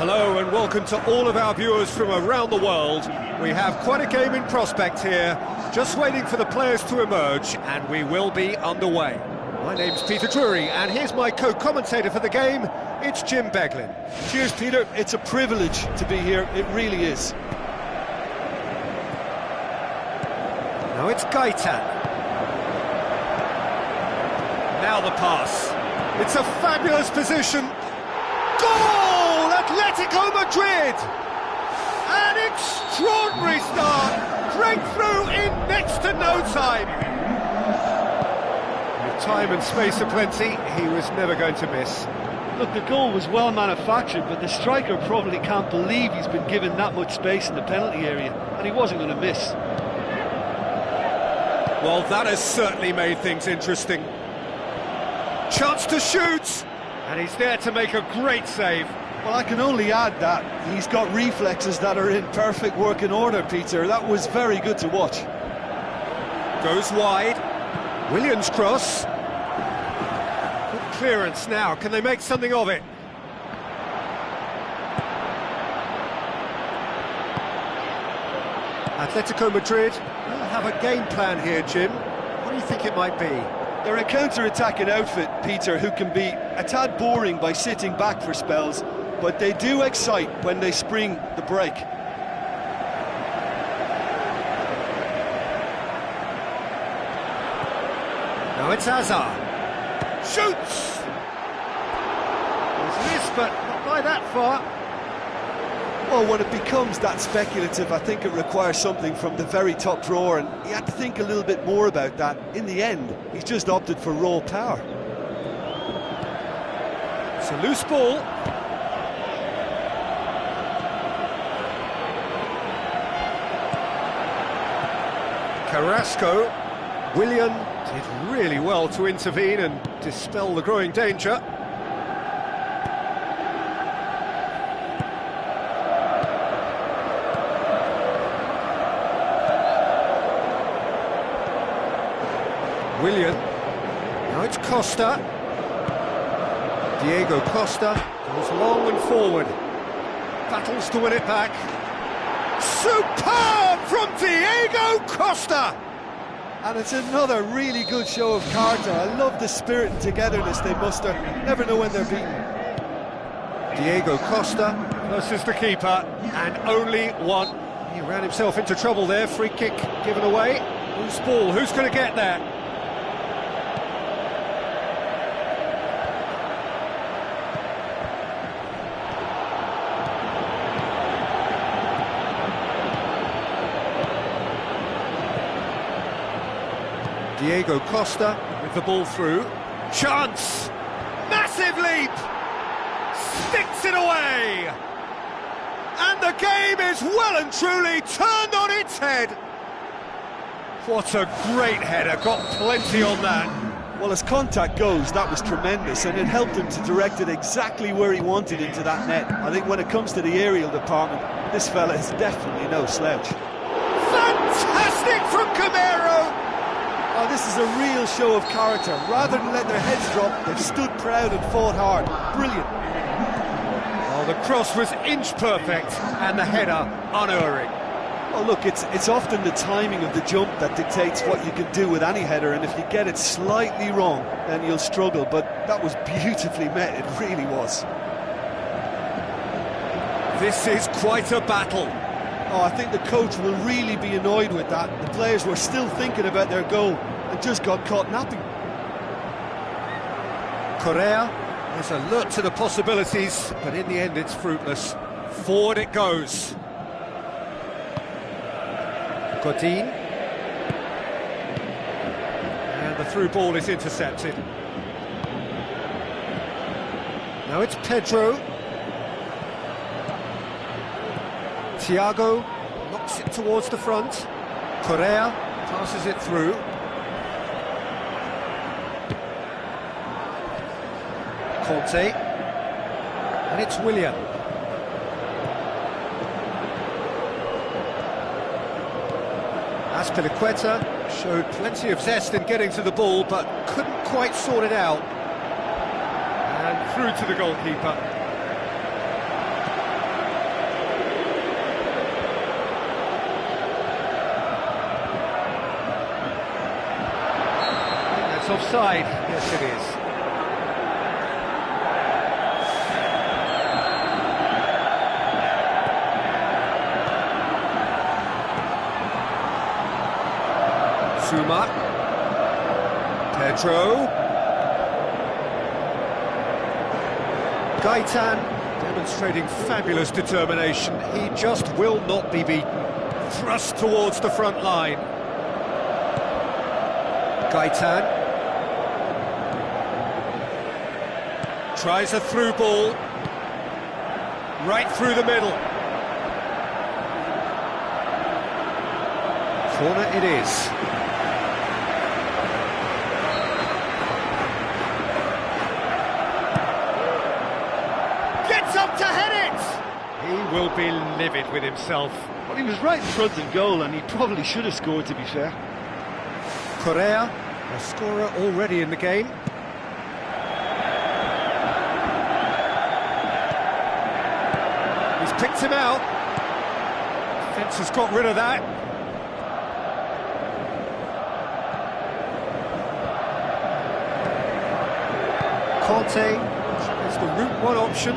Hello and welcome to all of our viewers from around the world. We have quite a game in prospect here, just waiting for the players to emerge, and we will be underway. My name's Peter Drury, and here's my co-commentator for the game, it's Jim Beglin. Cheers, Peter. It's a privilege to be here, it really is. Now it's Gaitan. Now the pass. It's a fabulous position. Goal! Atletico Madrid! An extraordinary start! Breakthrough in next to no time! With time and space aplenty, he was never going to miss. Look, the goal was well manufactured, but the striker probably can't believe he's been given that much space in the penalty area, and he wasn't going to miss. Well, that has certainly made things interesting. Chance to shoot! And he's there to make a great save. Well, I can only add that he's got reflexes that are in perfect working order, Peter. That was very good to watch. Goes wide. Williams' cross. Good clearance now. Can they make something of it? Atletico Madrid will have a game plan here, Jim. What do you think it might be? They're a counter-attacking outfit, Peter, who can be a tad boring by sitting back for spells, but they do excite when they spring the break. Now it's Hazard. Shoots! There's this, but not by that far. Well, when it becomes that speculative, I think it requires something from the very top drawer, and he had to think a little bit more about that. In the end, he's just opted for raw power. It's a loose ball. Carrasco. Willian did really well to intervene and dispel the growing danger. Willian. Now it's Costa. Diego Costa goes long and forward. Battles to win it back. Superb from Diego Costa! And it's another really good show of character. I love the spirit and togetherness they muster. Never know when they're beaten. Diego Costa versus the keeper, and only one. He ran himself into trouble there. Free kick given away. Loose ball. Who's going to get there? Diego Costa with the ball through. Chance! Massive leap! Sticks it away! And the game is well and truly turned on its head. What a great header, got plenty on that. Well, as contact goes, that was tremendous, and it helped him to direct it exactly where he wanted into that net. I think when it comes to the aerial department, this fella is definitely no slouch. Fantastic from Camero! Oh, this is a real show of character. Rather than let their heads drop, they've stood proud and fought hard. Brilliant. Oh, the cross was inch perfect, and the header unerring. Well, look, it's often the timing of the jump that dictates what you can do with any header, and if you get it slightly wrong, then you'll struggle, but that was beautifully met, it really was. This is quite a battle. Oh, I think the coach will really be annoyed with that. The players were still thinking about their goal and just got caught napping. Correa is alert to the possibilities, but in the end it's fruitless. Forward it goes. Godin. And the through ball is intercepted. Now it's Pedro. Thiago knocks it towards the front. Correa passes it through. Conte. And it's Willian. Azpilicueta showed plenty of zest in getting to the ball, but couldn't quite sort it out. And through to the goalkeeper. That's offside. Yes, it is. Zuma, Pedro, Gaitan demonstrating fabulous determination. He just will not be beaten. Thrust towards the front line. Gaitan tries a through ball right through the middle. Corner it is. Up to head it! He will be livid with himself. Well, he was right in front of goal, and he probably should have scored, to be fair. Correa, a scorer already in the game. He's picked him out. Fence has got rid of that. Conte is the route one option.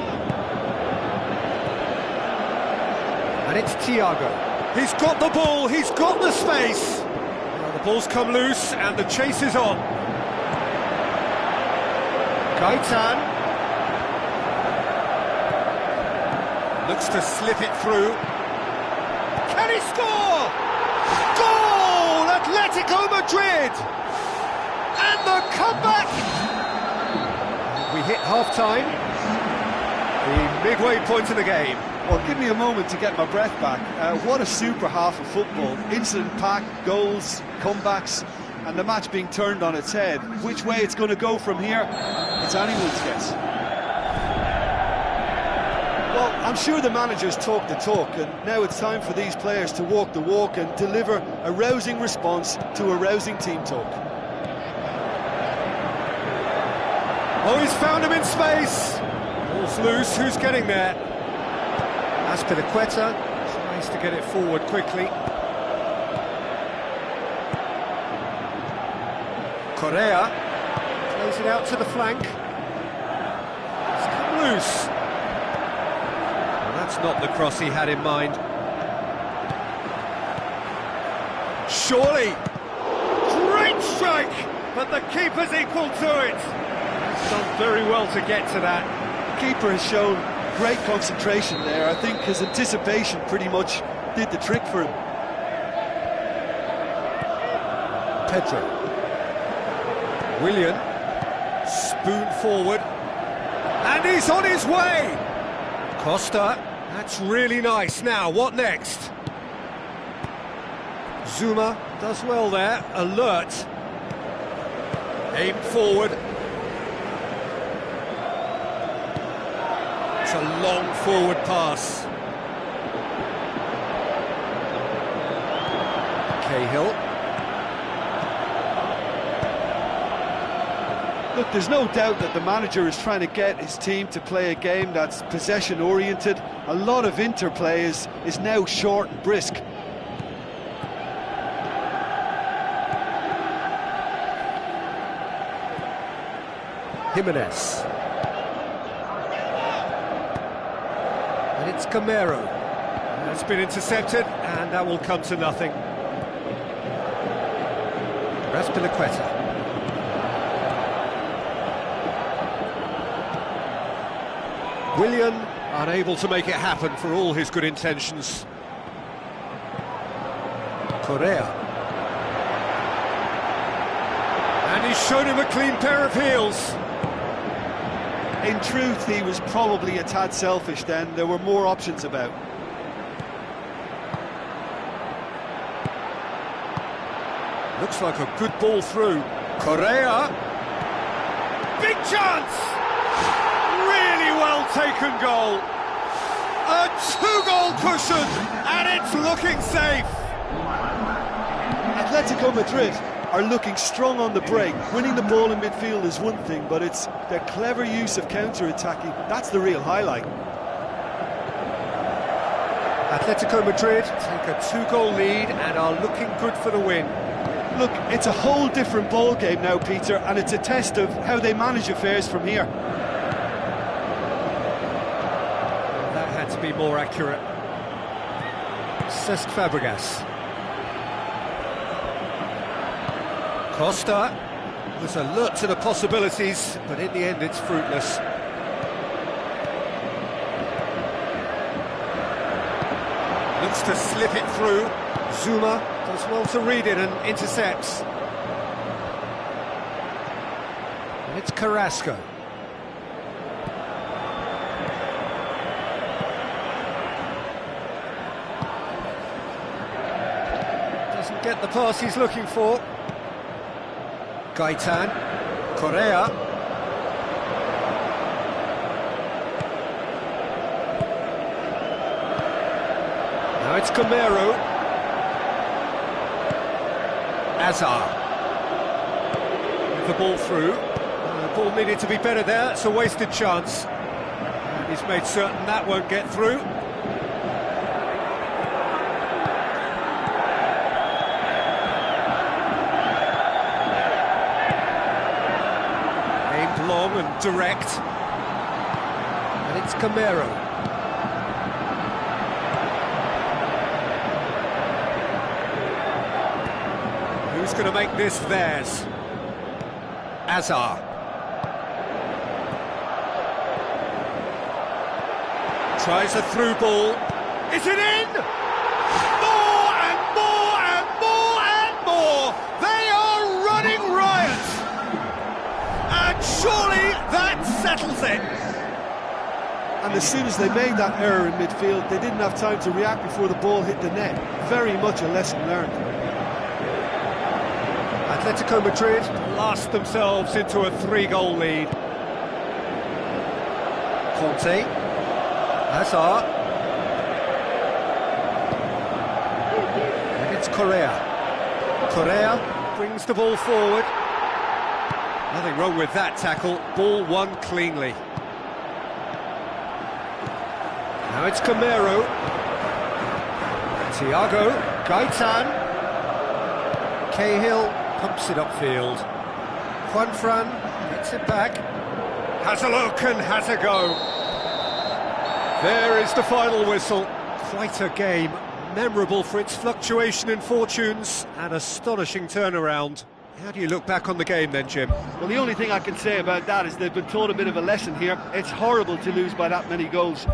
And it's Thiago. He's got the ball, he's got the space. Well, the ball's come loose and the chase is on. Gaitan looks to slip it through. Can he score? Goal! Atletico Madrid! And the comeback! We hit half-time, the midway point of the game. Well, give me a moment to get my breath back. What a super half of football. Incident-packed, goals, comebacks, and the match being turned on its head. Which way it's going to go from here, it's anyone's guess. Well, I'm sure the managers talk the talk, and now it's time for these players to walk the walk and deliver a rousing response to a rousing team talk. Oh, he's found him in space. Ball's loose, who's getting there? Azpilicueta tries to get it forward quickly. Correa plays it out to the flank. It's come loose. Well, that's not the cross he had in mind. Surely! Great strike! But the keeper's equal to it. He's done very well to get to that. The keeper has shown great concentration there. I think his anticipation pretty much did the trick for him. Pedro. Willian, spoon forward, and he's on his way! Costa, that's really nice. Now, what next? Zuma does well there, alert. Aimed forward. It's a long forward pass. Cahill. Look, there's no doubt that the manager is trying to get his team to play a game that's possession-oriented. A lot of interplay is now short and brisk. Jimenez. And it's Camero. That's been intercepted, and that will come to nothing. Raspilicueta. Willian unable to make it happen for all his good intentions. Correa. And he's shown him a clean pair of heels. In truth, he was probably a tad selfish then. There were more options about. Looks like a good ball through. Correa. Big chance! Really well taken goal. A two-goal cushion, and it's looking safe. Atletico Madrid are looking strong on the break. Winning the ball in midfield is one thing, but it's their clever use of counter-attacking. That's the real highlight. Atletico Madrid take a two-goal lead and are looking good for the win. Look, it's a whole different ball game now, Peter, and it's a test of how they manage affairs from here. That had to be more accurate. Cesc Fabregas. Costa was alert to the possibilities, but in the end it's fruitless. Looks to slip it through. Zuma does well to read it and intercepts. And it's Carrasco. Doesn't get the pass he's looking for. Gaitan, Correa. Now it's Camero. Azar. With the ball through. The ball needed to be better there, it's a wasted chance. And he's made certain that won't get through. Long and direct, and it's Camero. Who's going to make this theirs? Azar. Tries a through ball. Is it in? More and more and more and more! They are running riot! And surely that settles it. And as soon as they made that error in midfield, they didn't have time to react before the ball hit the net. Very much a lesson learned. Atletico Madrid last themselves into a 3-goal lead. Conte. Hazard. And it's Correa. Correa brings the ball forward. Nothing wrong with that tackle, ball won cleanly. Now it's Camero. Thiago, Gaitan. Cahill pumps it upfield. Juanfran gets it back. Has a look and has a go. There is the final whistle. Quite a game, memorable for its fluctuation in fortunes and astonishing turnaround. How do you look back on the game then, Jim? Well, the only thing I can say about that is they've been taught a bit of a lesson here. It's horrible to lose by that many goals.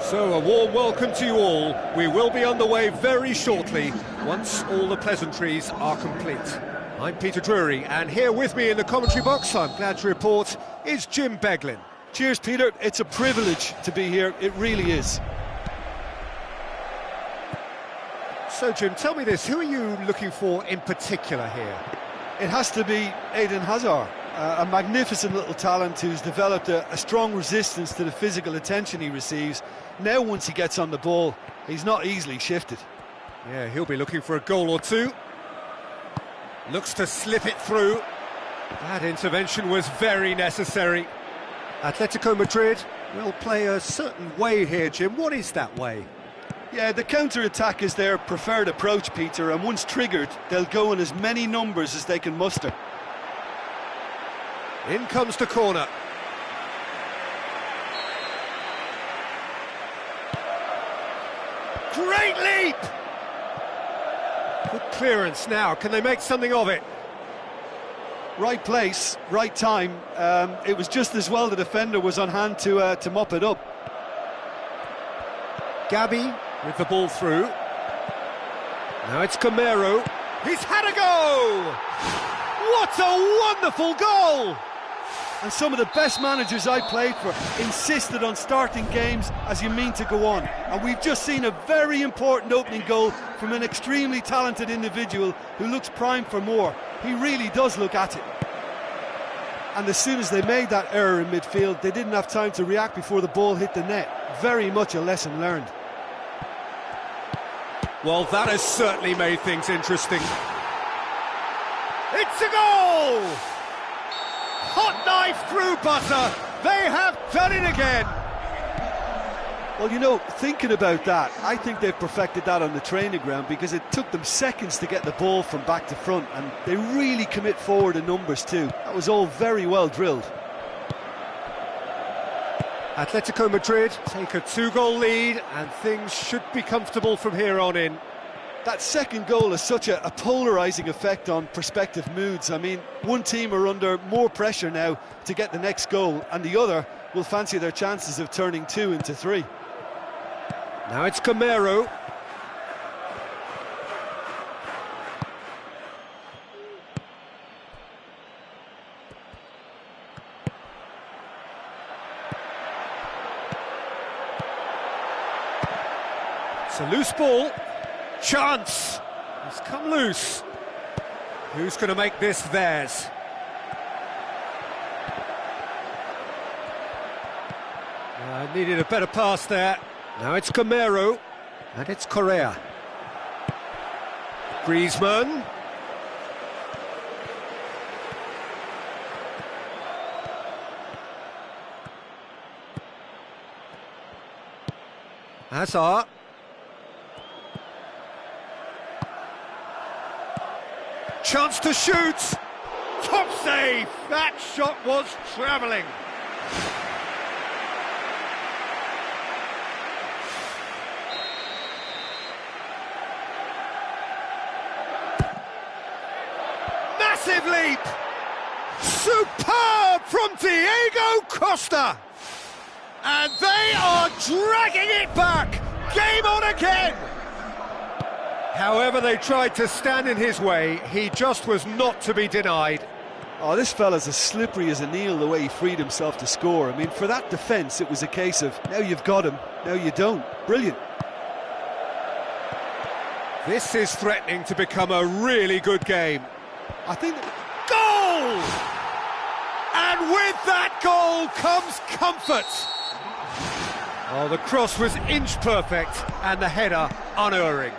So, a warm welcome to you all. We will be on the way very shortly, once all the pleasantries are complete. I'm Peter Drury, and here with me in the commentary box, I'm glad to report, is Jim Beglin. Cheers, Peter. It's a privilege to be here. It really is. So, Jim, tell me this, who are you looking for in particular here? It has to be Eden Hazard. A magnificent little talent who's developed a strong resistance to the physical attention he receives. Now once he gets on the ball, he's not easily shifted. Yeah, he'll be looking for a goal or two. Looks to slip it through. That intervention was very necessary. Atletico Madrid will play a certain way here, Jim. What is that way? Yeah, the counter-attack is their preferred approach, Peter, and once triggered, they'll go in as many numbers as they can muster. In comes the corner. Great leap! Good clearance now. Can they make something of it? Right place, right time. It was just as well the defender was on hand to mop it up. Gabi with the ball through. Now it's Camero. He's had a go! What a wonderful goal! And some of the best managers I played for insisted on starting games as you mean to go on. And we've just seen a very important opening goal from an extremely talented individual who looks primed for more. He really does look at it. And as soon as they made that error in midfield, they didn't have time to react before the ball hit the net. Very much a lesson learned. Well, that has certainly made things interesting. It's a goal! Hot knife through butter. They have done it again. Well, you know, thinking about that, I think they've perfected that on the training ground because it took them seconds to get the ball from back to front, and they really commit forward in numbers too. That was all very well drilled. Atletico Madrid take a 2-goal lead, and things should be comfortable from here on in. That second goal has such a polarising effect on prospective moods. I mean, one team are under more pressure now to get the next goal, and the other will fancy their chances of turning 2 into 3. Now it's Camero. It's a loose ball. Chance! It's come loose. Who's going to make this theirs? Needed a better pass there. Now it's Camero, and it's Correa. Griezmann. Hazard. Chance to shoot. Top save. That shot was travelling. Massive leap. Superb from Diego Costa. And they are dragging it back. Game on again. However they tried to stand in his way, he just was not to be denied. Oh, this fella's as slippery as an eel the way he freed himself to score. I mean, for that defence, it was a case of, now you've got him, now you don't. Brilliant. This is threatening to become a really good game. I think... Goal! And with that goal comes comfort. Oh, the cross was inch perfect and the header unerring.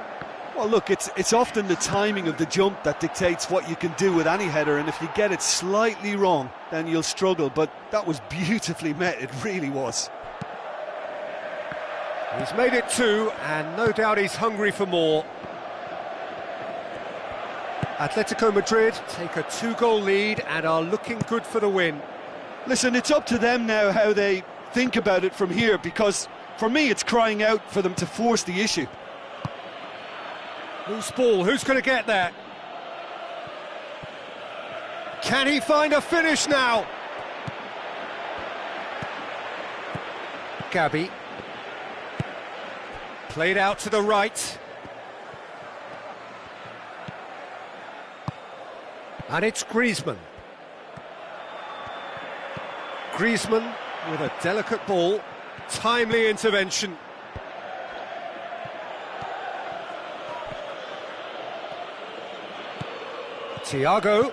Well, look, it's often the timing of the jump that dictates what you can do with any header, and if you get it slightly wrong, then you'll struggle, but that was beautifully met, it really was. He's made it 2, and no doubt he's hungry for more. Atletico Madrid take a 2-goal lead and are looking good for the win. Listen, it's up to them now how they think about it from here, because for me it's crying out for them to force the issue. Loose ball, who's going to get there? Can he find a finish now? Gabi. Played out to the right. And it's Griezmann. Griezmann with a delicate ball. Timely intervention. Thiago.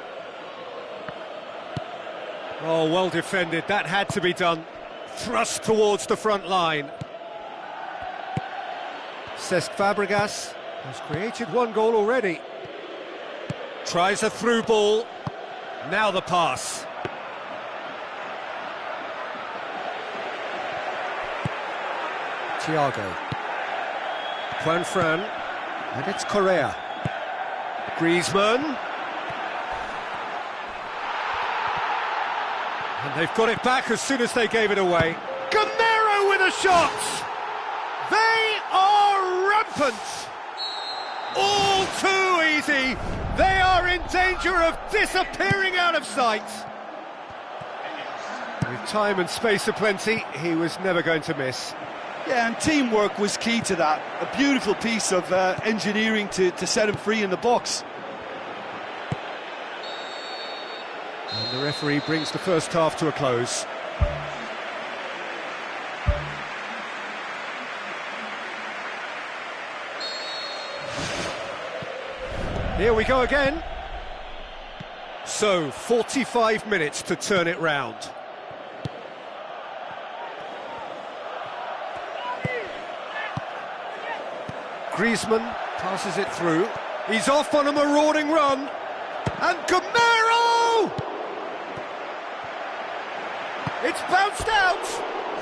Oh, well defended, that had to be done. Thrust towards the front line. Cesc Fabregas has created one goal already. Tries a through ball. Now the pass. Thiago. Juanfran. And it's Correa. Griezmann. And they've got it back as soon as they gave it away. Gamero with a shot! They are rampant! All too easy! They are in danger of disappearing out of sight! With time and space aplenty, he was never going to miss. Yeah, and teamwork was key to that. A beautiful piece of engineering to set him free in the box. And the referee brings the first half to a close. Here we go again. So, 45 minutes to turn it round. Griezmann passes it through. He's off on a marauding run. And Gamero! It's bounced out!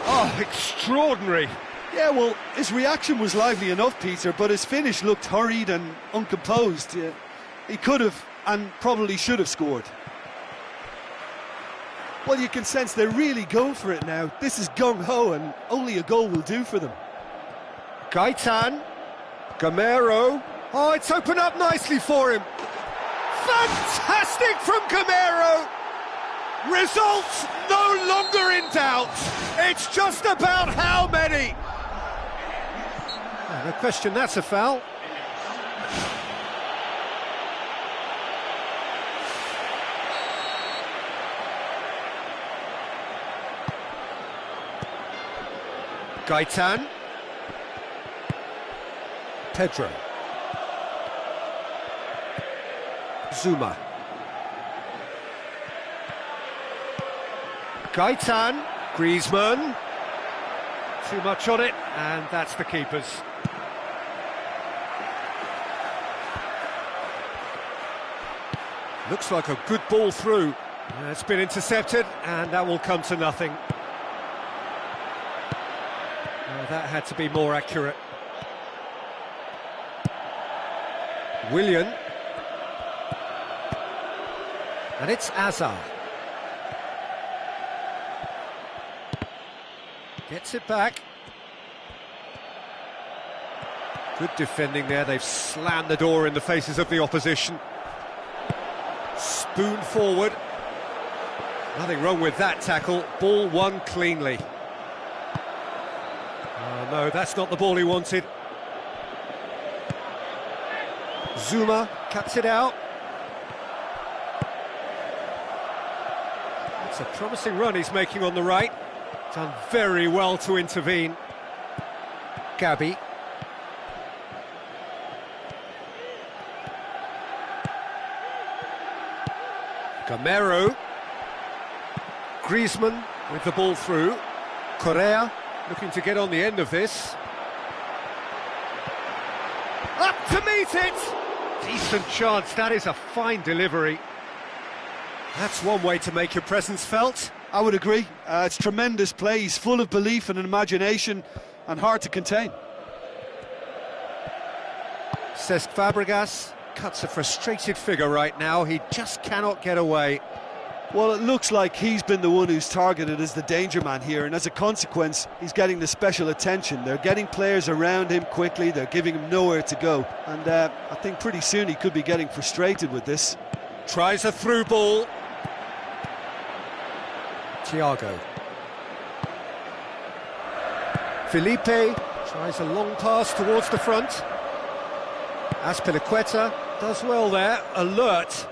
Oh, extraordinary. Yeah, well, his reaction was lively enough, Peter, but his finish looked hurried and uncomposed. Yeah, he could have and probably should have scored. Well, you can sense they're really going for it now. This is gung-ho, and only a goal will do for them. Gaetan, Gamero. Oh, it's opened up nicely for him. Fantastic from Gamero! Results no longer in doubt. It's just about how many. No question, that's a foul. Gaetan. Pedro. Zuma. Gaetan. Griezmann. Too much on it, and that's the keeper's. Looks like a good ball through. It's been intercepted, and that will come to nothing. That had to be more accurate. Willian. And it's Azar. Gets it back. Good defending there. They've slammed the door in the faces of the opposition. Spoon forward. Nothing wrong with that tackle. Ball won cleanly. Oh no, that's not the ball he wanted. Zuma cuts it out. It's a promising run he's making on the right. Done very well to intervene. Gabi. Gamero. Griezmann with the ball through. Correa looking to get on the end of this. Up to meet it! Decent chance, that is a fine delivery. That's one way to make your presence felt. I would agree. It's tremendous play. He's full of belief and imagination and hard to contain. Cesc Fabregas cuts a frustrated figure right now. He just cannot get away. Well, it looks like he's been the one who's targeted as the danger man here, and as a consequence, he's getting the special attention. They're getting players around him quickly, they're giving him nowhere to go, and I think pretty soon he could be getting frustrated with this. Tries a through ball. Thiago. Felipe tries a long pass towards the front. Azpilicueta does well there, alert.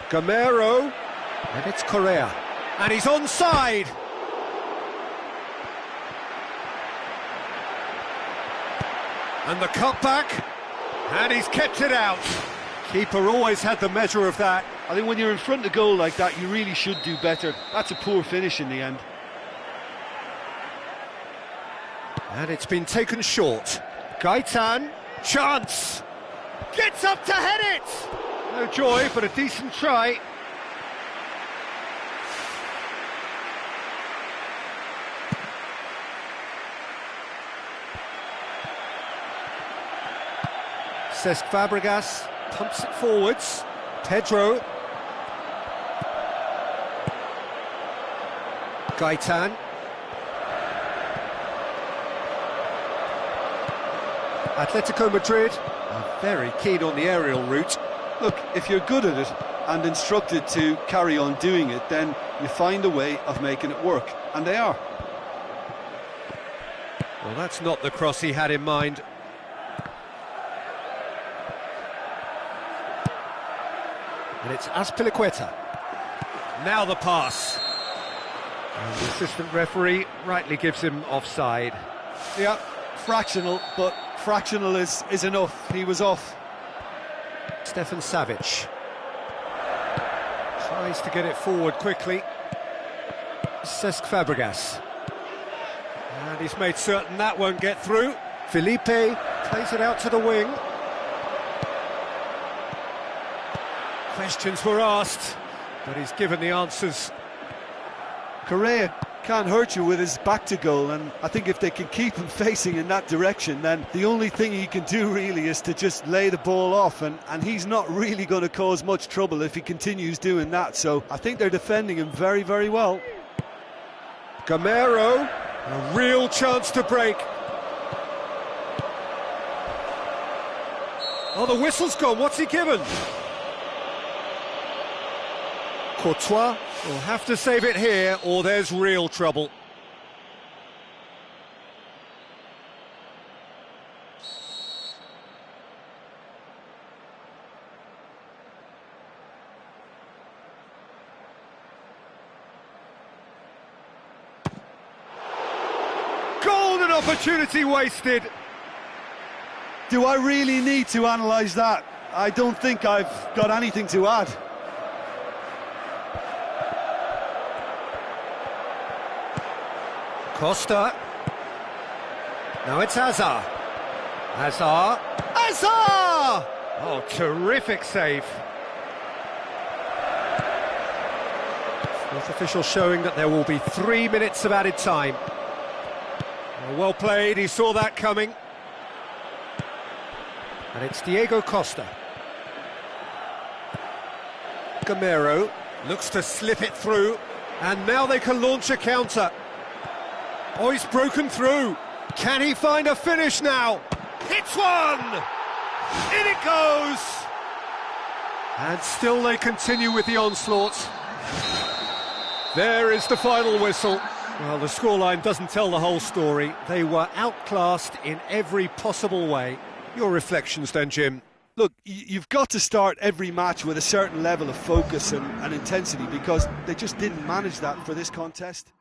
Gamero, and it's Correa, and he's onside. And the cutback, and he's kept it out. Keeper always had the measure of that. I think when you're in front of goal like that, you really should do better. That's a poor finish in the end. And it's been taken short. Gaitan, chance! Gets up to head it! No joy, but a decent try. Cesc Fabregas pumps it forwards. Pedro. Gaitan. Atletico Madrid are very keen on the aerial route. Look, if you're good at it and instructed to carry on doing it, then you find a way of making it work, and they are. Well, that's not the cross he had in mind. And it's Azpilicueta. Now the pass. And the assistant referee rightly gives him offside. Yeah, fractional, but fractional is enough. He was off. Stefan Savic tries to get it forward quickly. Cesc Fabregas. And he's made certain that won't get through. Felipe plays it out to the wing. Questions were asked, but he's given the answers. Correa can't hurt you with his back to goal, and I think if they can keep him facing in that direction, then the only thing he can do really is to just lay the ball off, and he's not really going to cause much trouble if he continues doing that, so I think they're defending him very, very well. Gamero, a real chance to break. Oh, the whistle's gone, what's he given? Courtois will have to save it here, or there's real trouble. Golden opportunity wasted. Do I really need to analyse that? I don't think I've got anything to add. Costa. Now it's Hazard. Hazard. Hazard! Oh, terrific save. Fourth official showing that there will be 3 minutes of added time. Well played, he saw that coming. And it's Diego Costa. Gamero looks to slip it through, and now they can launch a counter. Oh, he's broken through. Can he find a finish now? Hits one! In it goes! And still they continue with the onslaught. There is the final whistle. Well, the scoreline doesn't tell the whole story. They were outclassed in every possible way. Your reflections then, Jim? Look, you've got to start every match with a certain level of focus and intensity, because they just didn't manage that for this contest.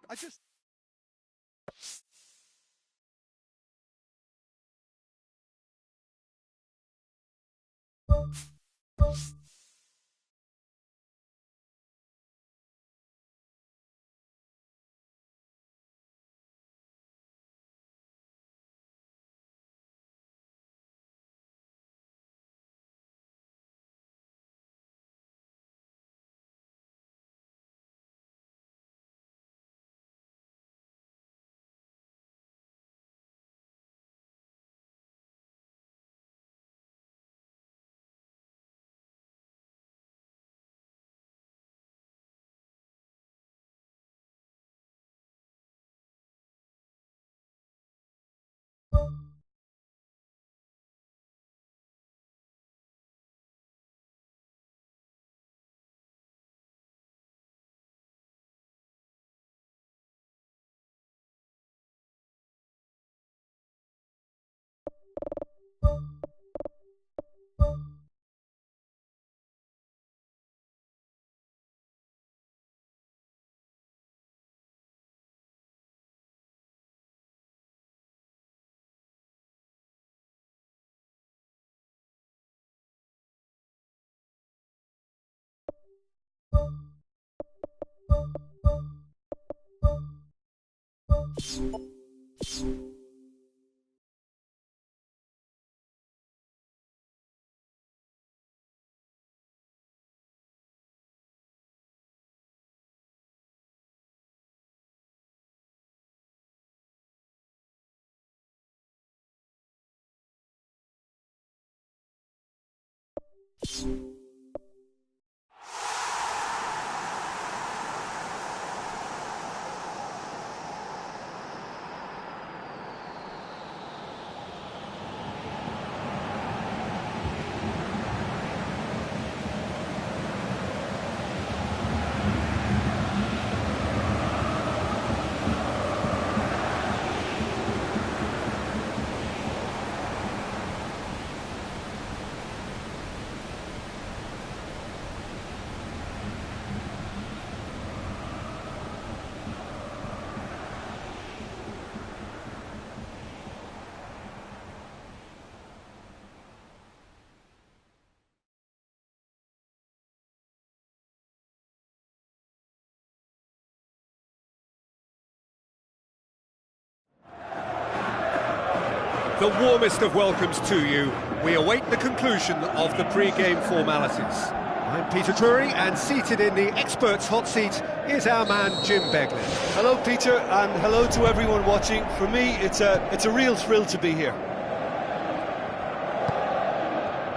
The warmest of welcomes to you. We await the conclusion of the pre-game formalities. I'm Peter Drury, and seated in the experts' hot seat is our man Jim Begley. Hello, Peter, and hello to everyone watching. For me, it's a real thrill to be here.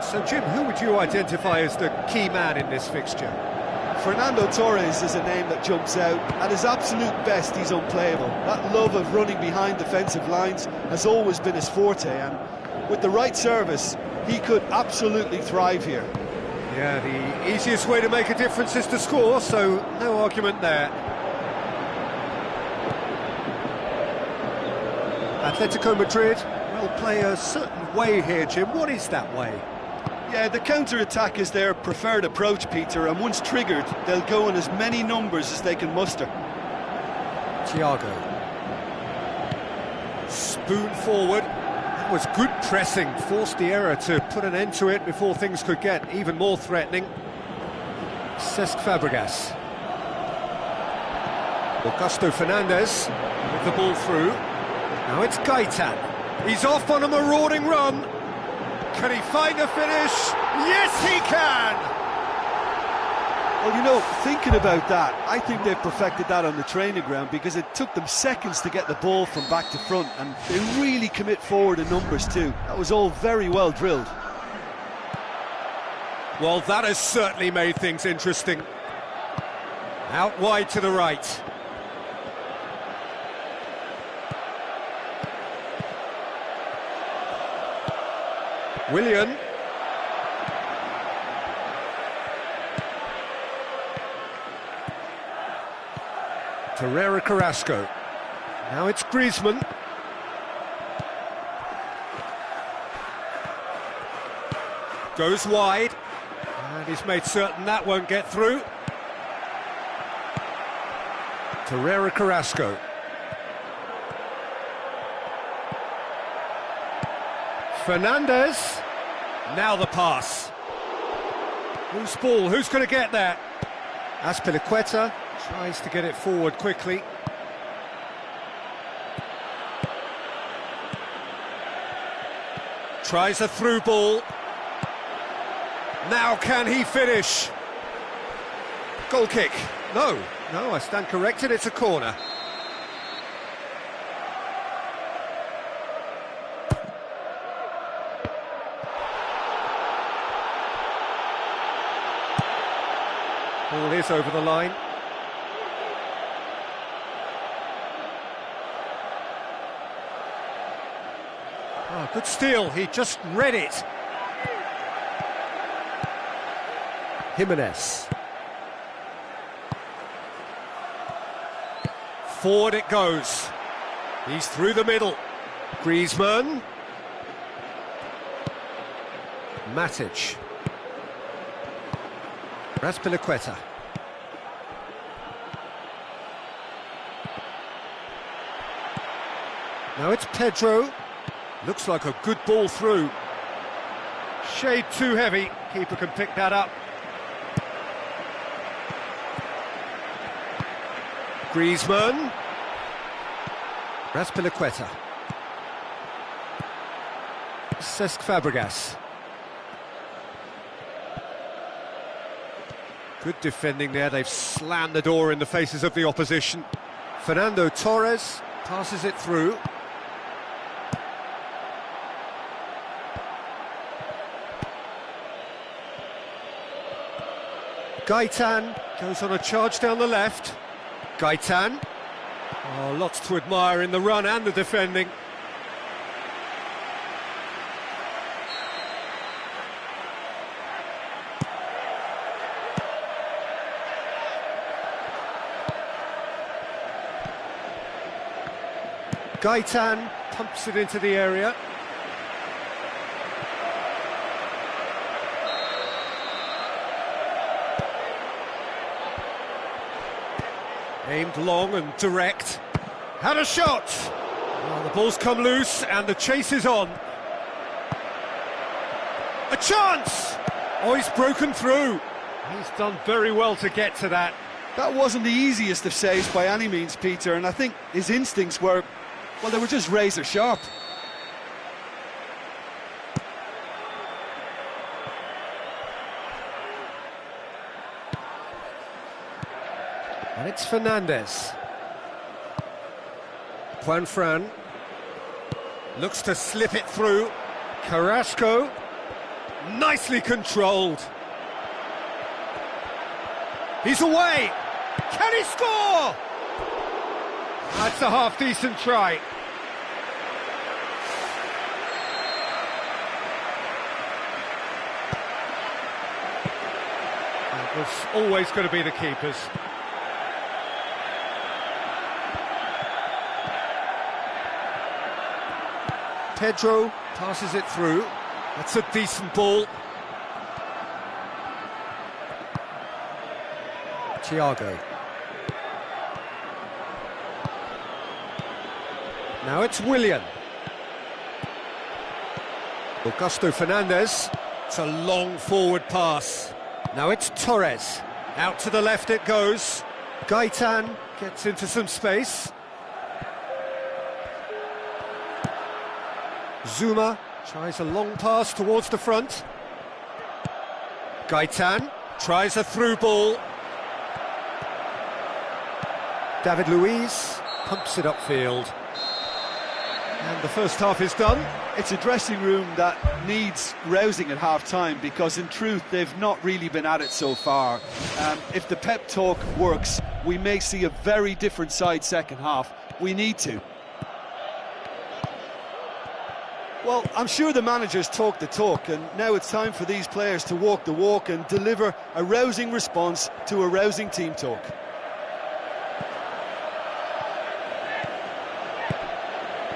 So, Jim, who would you identify as the key man in this fixture? Fernando Torres is a name that jumps out. At his absolute best, he's unplayable. That love of running behind defensive lines has always been his forte, and with the right service, he could absolutely thrive here. Yeah, the easiest way to make a difference is to score, so no argument there. Atletico Madrid will play a certain way here, Jim. What is that way? Yeah, the counter-attack is their preferred approach, Peter, and once triggered, they'll go in as many numbers as they can muster. Thiago. Spoon forward. That was good pressing. Forced the error to put an end to it before things could get even more threatening. Cesc Fabregas. Augusto Fernandez with the ball through. Now it's Gaitan. He's off on a marauding run. Can he find a finish? Yes, he can! Well, you know, thinking about that, I think they've perfected that on the training ground, because it took them seconds to get the ball from back to front, and they really commit forward in numbers too. That was all very well drilled. Well, that has certainly made things interesting. Out wide to the right. Willian. Torreira Carrasco. Now it's Griezmann. Goes wide. And he's made certain that won't get through. Torreira Carrasco. Fernandez. Now the pass. Loose ball, who's going to get there? Azpilicueta tries to get it forward quickly. Tries a through ball. Now can he finish? Goal kick. No, I stand corrected, it's a corner. Ball is over the line. Oh, good steal, he just read it. Jimenez. Forward it goes. He's through the middle. Griezmann. Matic. Azpilicueta. Now it's Pedro. Looks like a good ball through. Shade too heavy. Keeper can pick that up. Griezmann. Azpilicueta. Cesc Fabregas. Good defending there, they've slammed the door in the faces of the opposition. Fernando Torres passes it through. Gaitan goes on a charge down the left. Gaitan. Oh, lots to admire in the run and the defending. Gaitan pumps it into the area. Aimed long and direct. Had a shot! Well, the ball's come loose and the chase is on. A chance! Oh, he's broken through. He's done very well to get to that. That wasn't the easiest of saves by any means, Peter, and I think his instincts were, well, they were just razor sharp. And it's Fernandez. Juanfran looks to slip it through. Carrasco, nicely controlled. He's away. Can he score? That's a half-decent try. It was always going to be the keepers. Pedro passes it through. That's a decent ball. Thiago. Now it's Willian. Augusto Fernandez. It's a long forward pass. Now it's Torres. Out to the left it goes. Gaitan gets into some space. Zuma tries a long pass towards the front. Gaitan tries a through ball. David Luiz pumps it upfield. And the first half is done. It's a dressing room that needs rousing at half-time because, in truth, they've not really been at it so far. If the pep talk works, we may see a very different side second half. We need to. Well, I'm sure the managers talk the talk, and now it's time for these players to walk the walk and deliver a rousing response to a rousing team talk.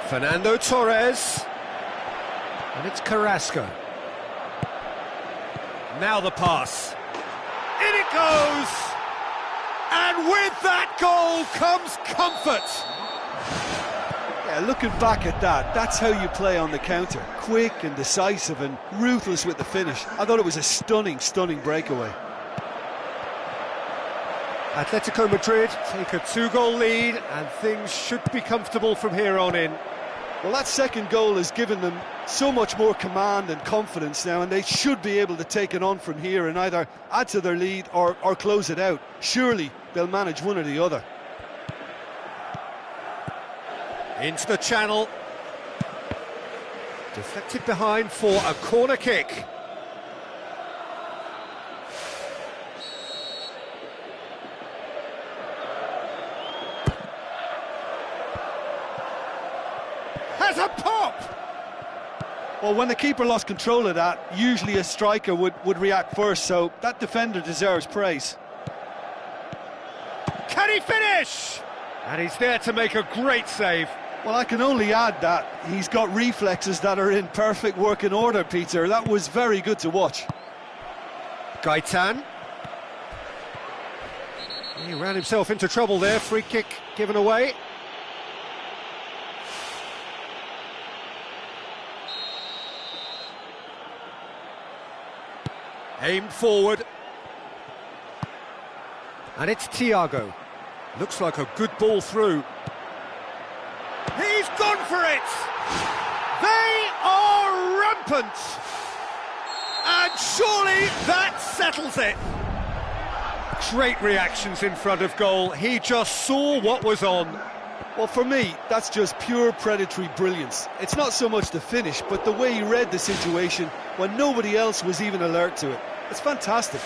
Fernando Torres. And it's Carrasco. Now the pass. In it goes! And with that goal comes comfort. Yeah, looking back at that, that's how you play on the counter. Quick and decisive and ruthless with the finish. I thought it was a stunning, stunning breakaway. Atletico Madrid take a 2-goal lead and things should be comfortable from here on in. Well, that second goal has given them so much more command and confidence now, and they should be able to take it on from here and either add to their lead or close it out. Surely they'll manage one or the other. Into the channel. Deflected behind for a corner kick. Has a pop! Well, when the keeper lost control of that, usually a striker would react first, so that defender deserves praise. Can he finish? And he's there to make a great save. Well, I can only add that he's got reflexes that are in perfect working order, Peter. That was very good to watch. Gaitan. He ran himself into trouble there, free kick given away. Aimed forward. And it's Thiago. Looks like a good ball through. He's gone for it! They are rampant! And surely that settles it. Great reactions in front of goal. He just saw what was on. Well, for me, that's just pure predatory brilliance. It's not so much the finish, but the way he read the situation when nobody else was even alert to it. It's fantastic.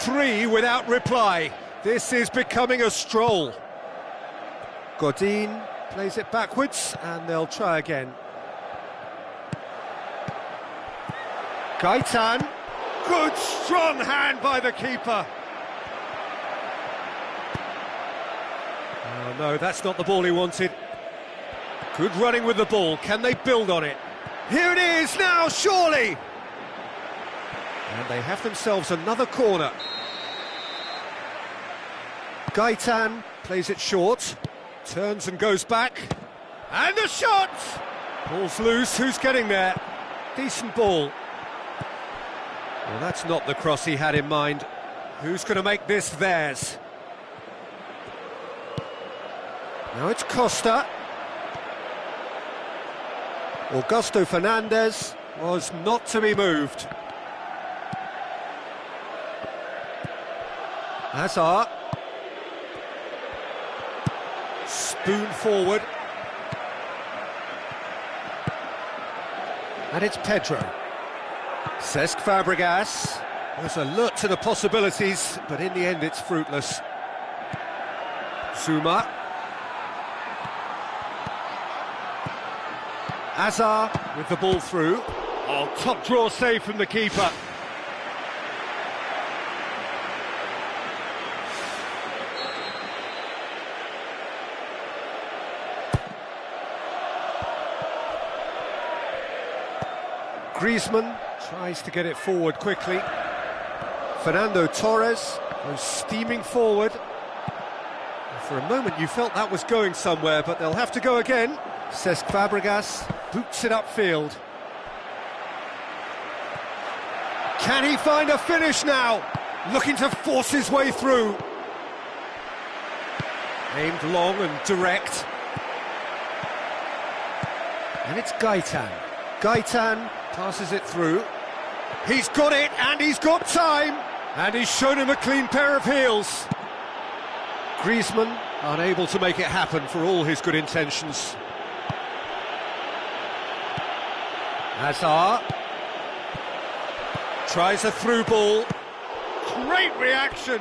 3 without reply. This is becoming a stroll. Godin plays it backwards, and they'll try again. Gaitan. Good, strong hand by the keeper. Oh, no, that's not the ball he wanted. Good running with the ball. Can they build on it? Here it is now, surely! And they have themselves another corner. Gaitan plays it short, turns and goes back. And the shot! Ball's loose, who's getting there? Decent ball. Well, that's not the cross he had in mind. Who's going to make this theirs? Now it's Costa. Augusto Fernandez was not to be moved. Hazard. Spoon forward. And it's Pedro. Cesc Fabregas was alert to the possibilities, but in the end it's fruitless. Zuma. Hazard with the ball through. Oh, top draw save from the keeper. Griezmann tries to get it forward quickly. Fernando Torres goes steaming forward. For a moment you felt that was going somewhere, but they'll have to go again. Cesc Fabregas boots it upfield. Can he find a finish now? Looking to force his way through. Aimed long and direct. And it's Gaitan. Gaitan passes it through. He's got it, and he's got time. And he's shown him a clean pair of heels. Griezmann unable to make it happen for all his good intentions. Hazard tries a through ball. Great reaction.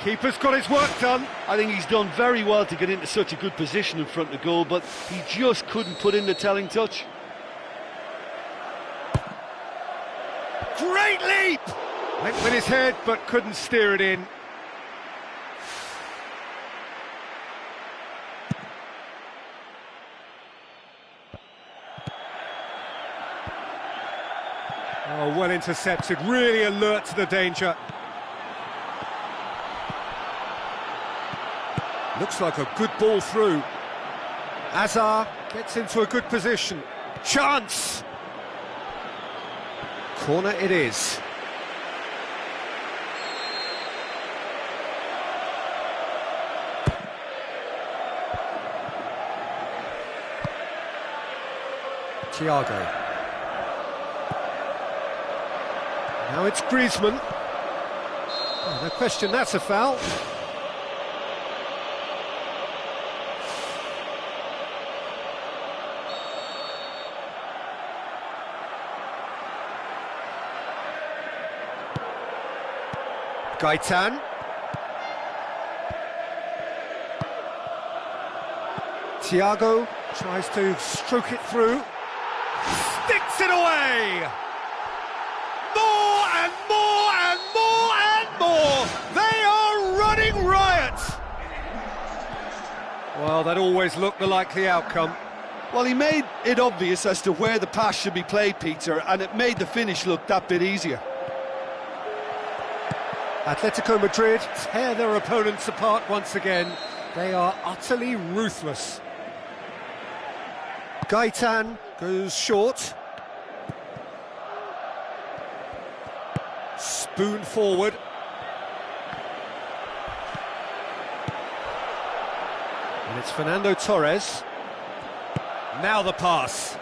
Keeper's got his work done. I think he's done very well to get into such a good position in front of the goal, but he just couldn't put in the telling touch. Great leap! Went with his head, but couldn't steer it in. Oh, well intercepted, really alert to the danger. Looks like a good ball through. Hazard gets into a good position. Chance! Corner it is. Thiago. Now it's Griezmann. Oh, no question, that's a foul. Gaitan. Thiago tries to stroke it through. Sticks it away! More and more and more and more! They are running riot! Well, that always looked the likely outcome. Well, he made it obvious as to where the pass should be played, Peter, and it made the finish look that bit easier. Atletico Madrid tear their opponents apart once again. They are utterly ruthless. Gaitan goes short. Spoon forward. And it's Fernando Torres. Now the pass.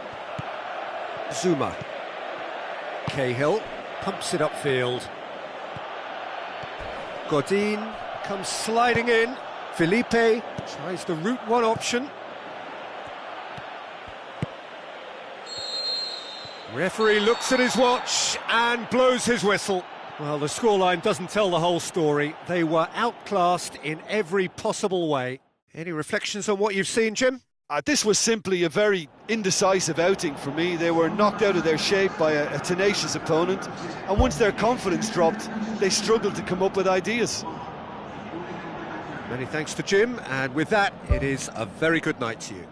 Zuma. Cahill pumps it upfield. Godin comes sliding in. Felipe tries the route one option. Referee looks at his watch and blows his whistle. Well, the scoreline doesn't tell the whole story. They were outclassed in every possible way. Any reflections on what you've seen, Jim? This was simply a very indecisive outing for me. They were knocked out of their shape by a tenacious opponent, and once their confidence dropped, they struggled to come up with ideas. Many thanks to Jim, and with that, it is a very good night to you.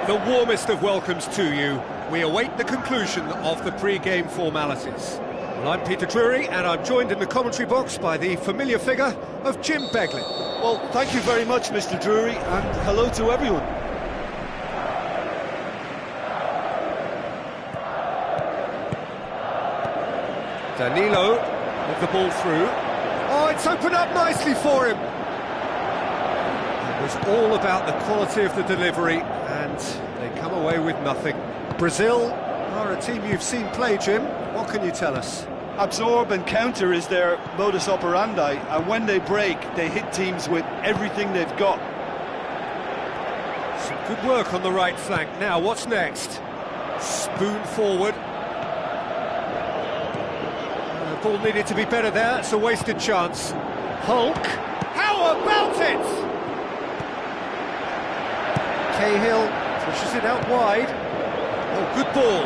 The warmest of welcomes to you. We await the conclusion of the pre-game formalities. Well, I'm Peter Drury, and I'm joined in the commentary box by the familiar figure of Jim Beglin. Well, thank you very much, Mr. Drury, and hello to everyone. Danilo with the ball through. Oh, it's opened up nicely for him. It was all about the quality of the delivery, and they come away with nothing. Brazil are a team you've seen play, Jim. What can you tell us? Absorb and counter is their modus operandi, and when they break, they hit teams with everything they've got. Some good work on the right flank. Now, what's next? Spoon forward. The ball needed to be better there. It's a wasted chance. Hulk. How about it? Cahill pushes it out wide. Oh, good ball.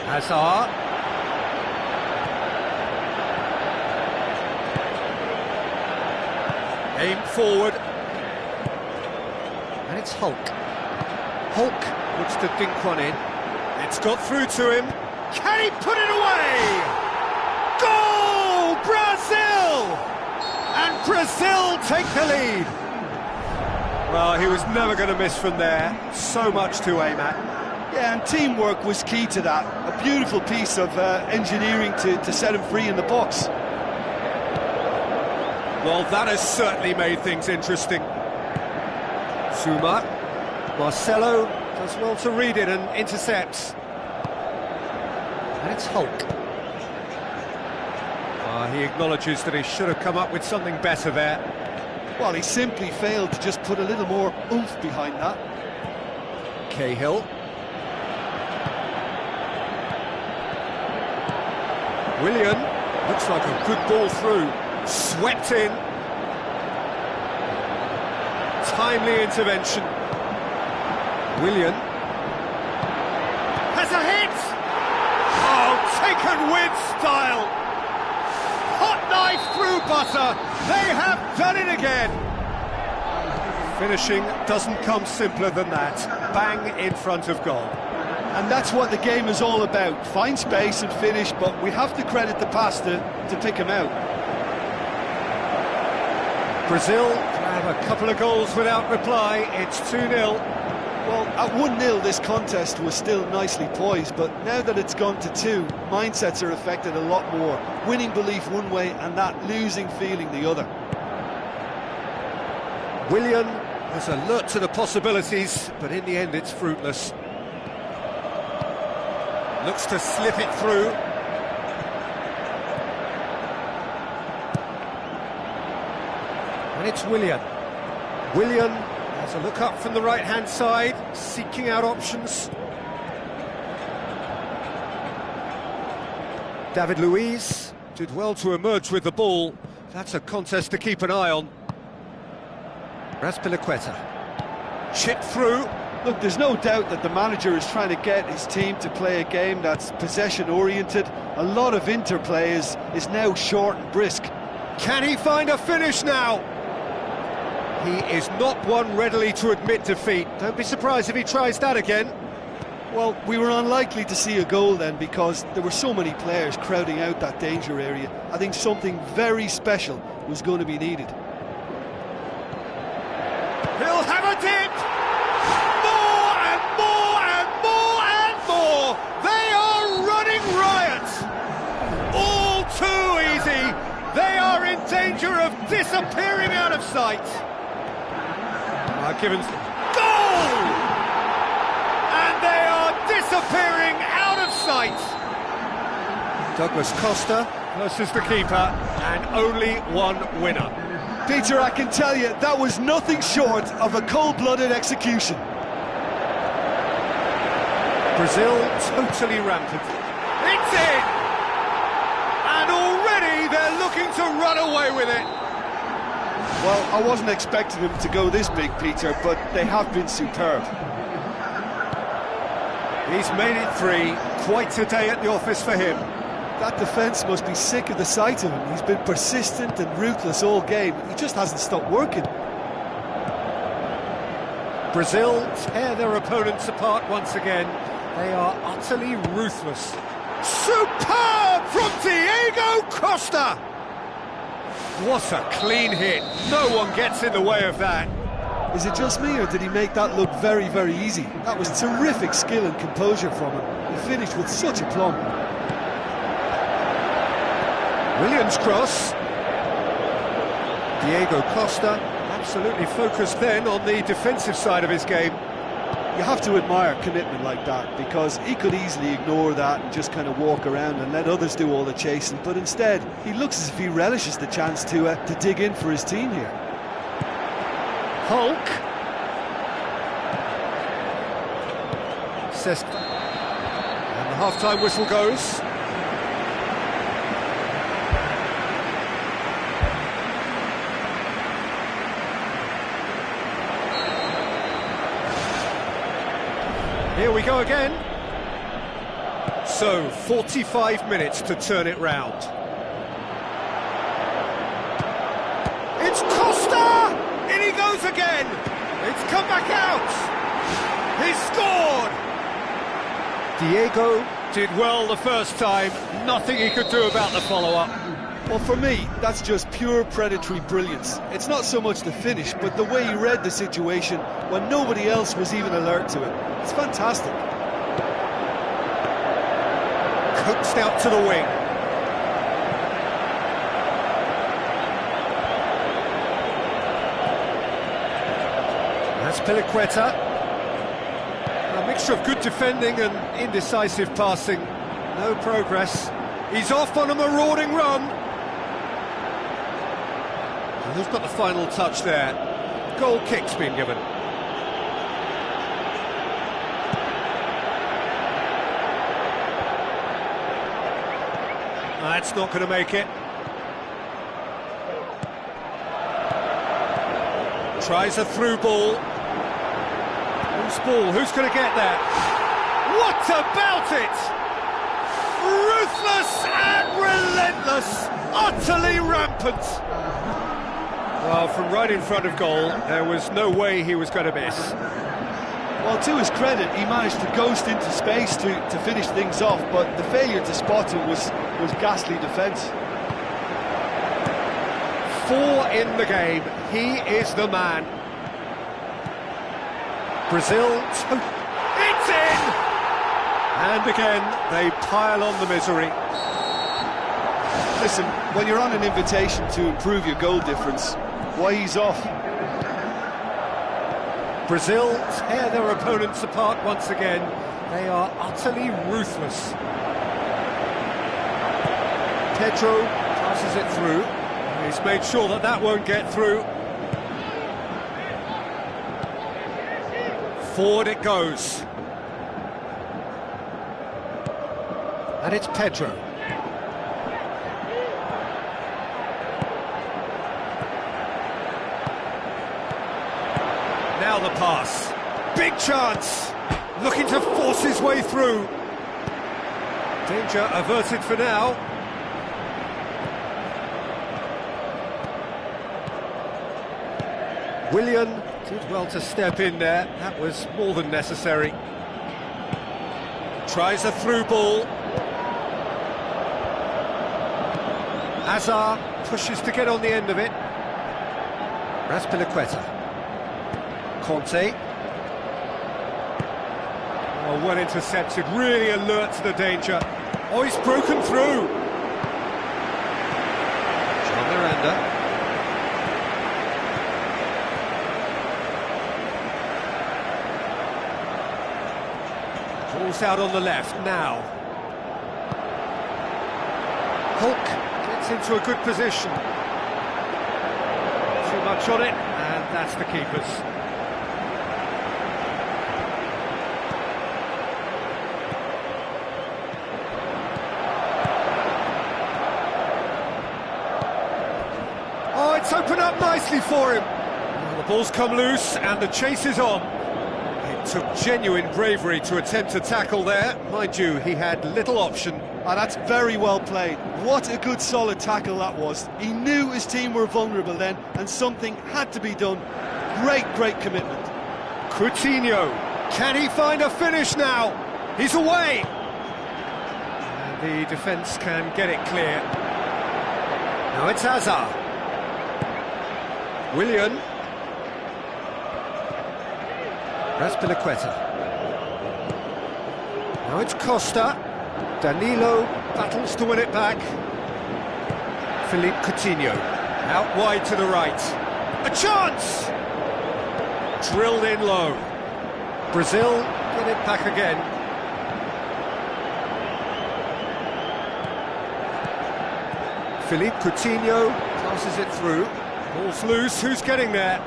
Hazard. Aim forward. And it's Hulk. Hulk looks to dink one in. It's got through to him. Can he put it away? Goal! Brazil! And Brazil take the lead. Well, he was never going to miss from there. So much to aim at. Yeah, and teamwork was key to that. A beautiful piece of engineering to set him free in the box. Well, that has certainly made things interesting. Zuma. Marcelo does well to read it and intercepts. And it's Hulk. He acknowledges that he should have come up with something better there. Well, he simply failed to just put a little more oomph behind that. Cahill. Willian, looks like a good ball through. Swept in. Timely intervention. Willian. Has a hit! Oh, taken with style! Hot knife through butter. They have done it again. Finishing doesn't come simpler than that. Bang in front of goal. And that's what the game is all about. Find space and finish, but we have to credit the pasta to pick him out. Brazil have a couple of goals without reply. It's 2-0. Well, at 1-0 this contest was still nicely poised, but now that it's gone to 2, mindsets are affected a lot more. Winning belief one way and that losing feeling the other. Willian is alert to the possibilities, but in the end it's fruitless. Looks to slip it through. And it's Willian. Willian has a look up from the right-hand side, seeking out options. David Luiz did well to emerge with the ball. That's a contest to keep an eye on. Raspilicueta. Chip through. Look, there's no doubt that the manager is trying to get his team to play a game that's possession-oriented. A lot of interplay is now short and brisk. Can he find a finish now? He is not one readily to admit defeat. Don't be surprised if he tries that again. Well, we were unlikely to see a goal then because there were so many players crowding out that danger area. I think something very special was going to be needed. He'll have a dip! More and more and more and more! They are running riot! All too easy! They are in danger of disappearing out of sight! Given's goal! And they are disappearing out of sight! Douglas Costa versus the keeper, and only one winner. Peter, I can tell you, that was nothing short of a cold-blooded execution. Brazil totally rampant. It's in! And already they're looking to run away with it. Well, I wasn't expecting them to go this big, Peter, but they have been superb. He's made it 3. Quite a day at the office for him. That defence must be sick of the sight of him. He's been persistent and ruthless all game. He just hasn't stopped working. Brazil tear their opponents apart once again. They are utterly ruthless. Superb from Diego Costa! What a clean hit. No one gets in the way of that. Is it just me, or did he make that look very, very easy? That was terrific skill and composure from him. He finished with such aplomb. Williams' cross. Diego Costa absolutely focused then on the defensive side of his game. You have to admire commitment like that, because he could easily ignore that and just kind of walk around and let others do all the chasing, but instead he looks as if he relishes the chance to dig in for his team here. Hulk. Sest. And the half-time whistle goes. Here we go again. So, 45 minutes to turn it round. It's Costa! In he goes again! It's come back out! He's scored! Diego did well the first time. Nothing he could do about the follow-up. Well, for me, that's just pure predatory brilliance. It's not so much the finish, but the way he read the situation when nobody else was even alert to it. It's fantastic. Coaxed out to the wing. That's Piliqueta. A mixture of good defending and indecisive passing. No progress. He's off on a marauding run. And who's got the final touch there? Goal kick's been given. That's not going to make it. Tries a through ball. Who's ball? Who's going to get that? What about it? Ruthless and relentless, utterly rampant. Well, from right in front of goal, there was no way he was going to miss. Well, to his credit, he managed to ghost into space to finish things off, but the failure to spot him was ghastly defence. 4 in the game, he is the man. Brazil, it's in! And again, they pile on the misery. Listen, when you're on an invitation to improve your goal difference, why ease off? Brazil tear their opponents apart once again. They are utterly ruthless. Pedro passes it through. He's made sure that that won't get through. Forward it goes. And it's Pedro. Now the pass. Big chance. Looking to force his way through. Danger averted for now. Willian did well to step in there. That was more than necessary. Tries a through ball. Hazard pushes to get on the end of it. Piliqueta. Conte. Oh, well intercepted, really alert to the danger. Oh, he's broken through. John Miranda. Ball's out on the left now. Hulk gets into a good position. Too much on it, and that's the keeper's. Oh, it's opened up nicely for him. Well, the ball's come loose, and the chase is on. Took genuine bravery to attempt to tackle there. Mind you, he had little option. And that's very well played. What a good solid tackle that was. He knew his team were vulnerable then, and something had to be done. Great commitment. Coutinho, can he find a finish now? He's away! And the defence can get it clear. Now it's Hazard. Willian. Piliqueta. Now it's Costa. Danilo battles to win it back. Philippe Coutinho. Out wide to the right. A chance! Drilled in low. Brazil get it back again. Philippe Coutinho passes it through. Ball's loose. Who's getting there?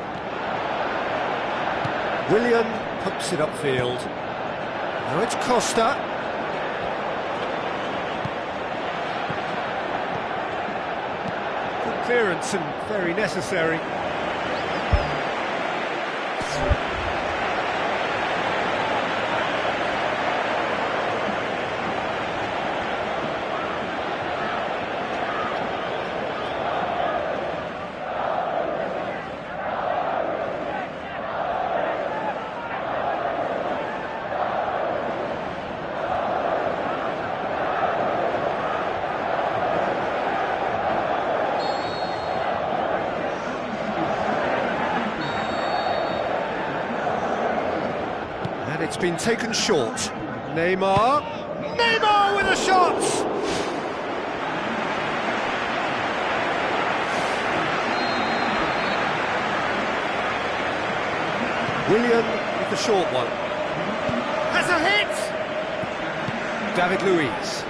Willian pumps it upfield. Now it's Costa. Good clearance and very necessary. It's been taken short. Neymar with a shot! Willian with the short one. Has a hit! David Luiz.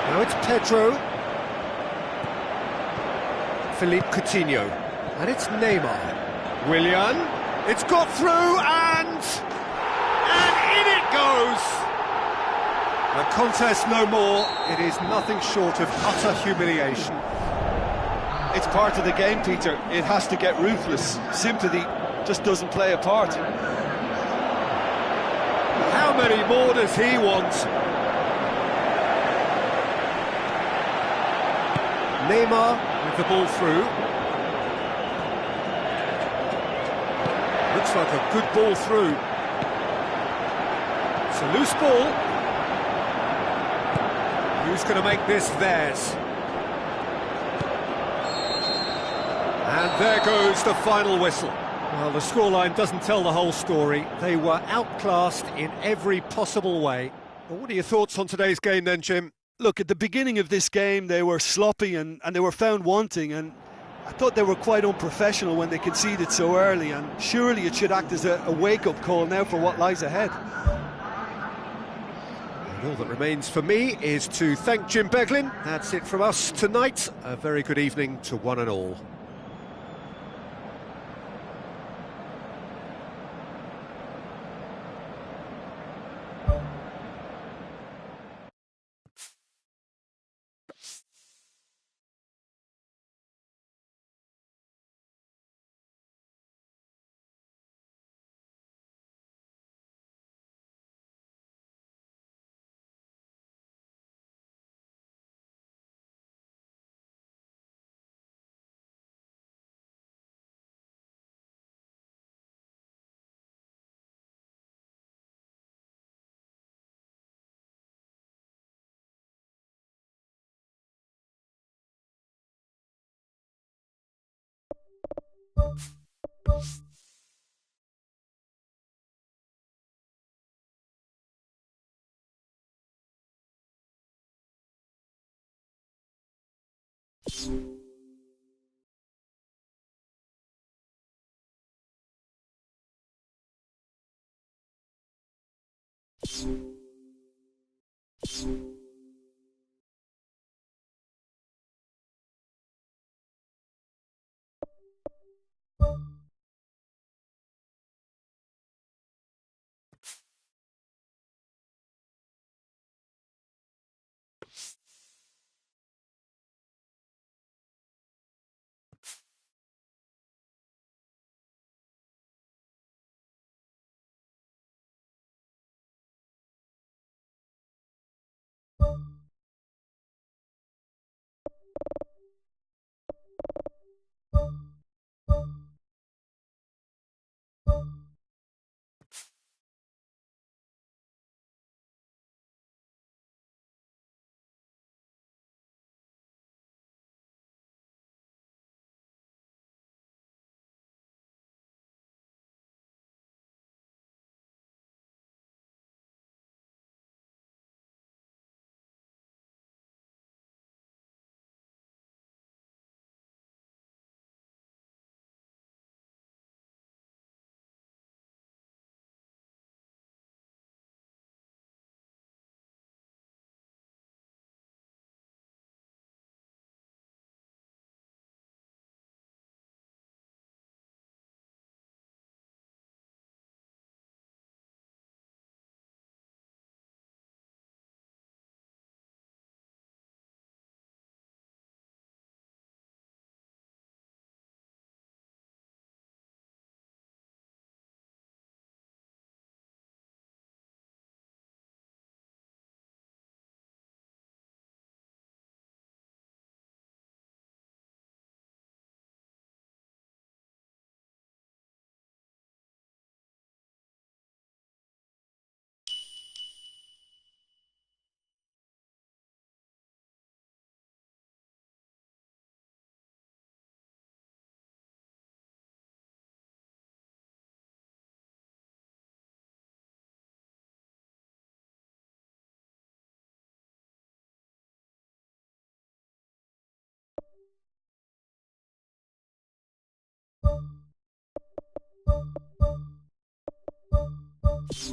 Now it's Pedro. Philippe Coutinho. And it's Neymar. Willian. It's got through and in it goes! A contest no more. It is nothing short of utter humiliation. It's part of the game, Peter. It has to get ruthless. Sympathy just doesn't play a part. How many more does he want? Neymar with the ball through. Looks like a good ball through. It's a loose ball. Who's going to make this theirs? And there goes the final whistle. Well, the scoreline doesn't tell the whole story. They were outclassed in every possible way. Well, what are your thoughts on today's game then, Jim? Look, at the beginning of this game, they were sloppy and they were found wanting, and I thought they were quite unprofessional when they conceded so early, and surely it should act as a wake-up call now for what lies ahead. And all that remains for me is to thank Jim Beglin. That's it from us tonight. A very good evening to one and all.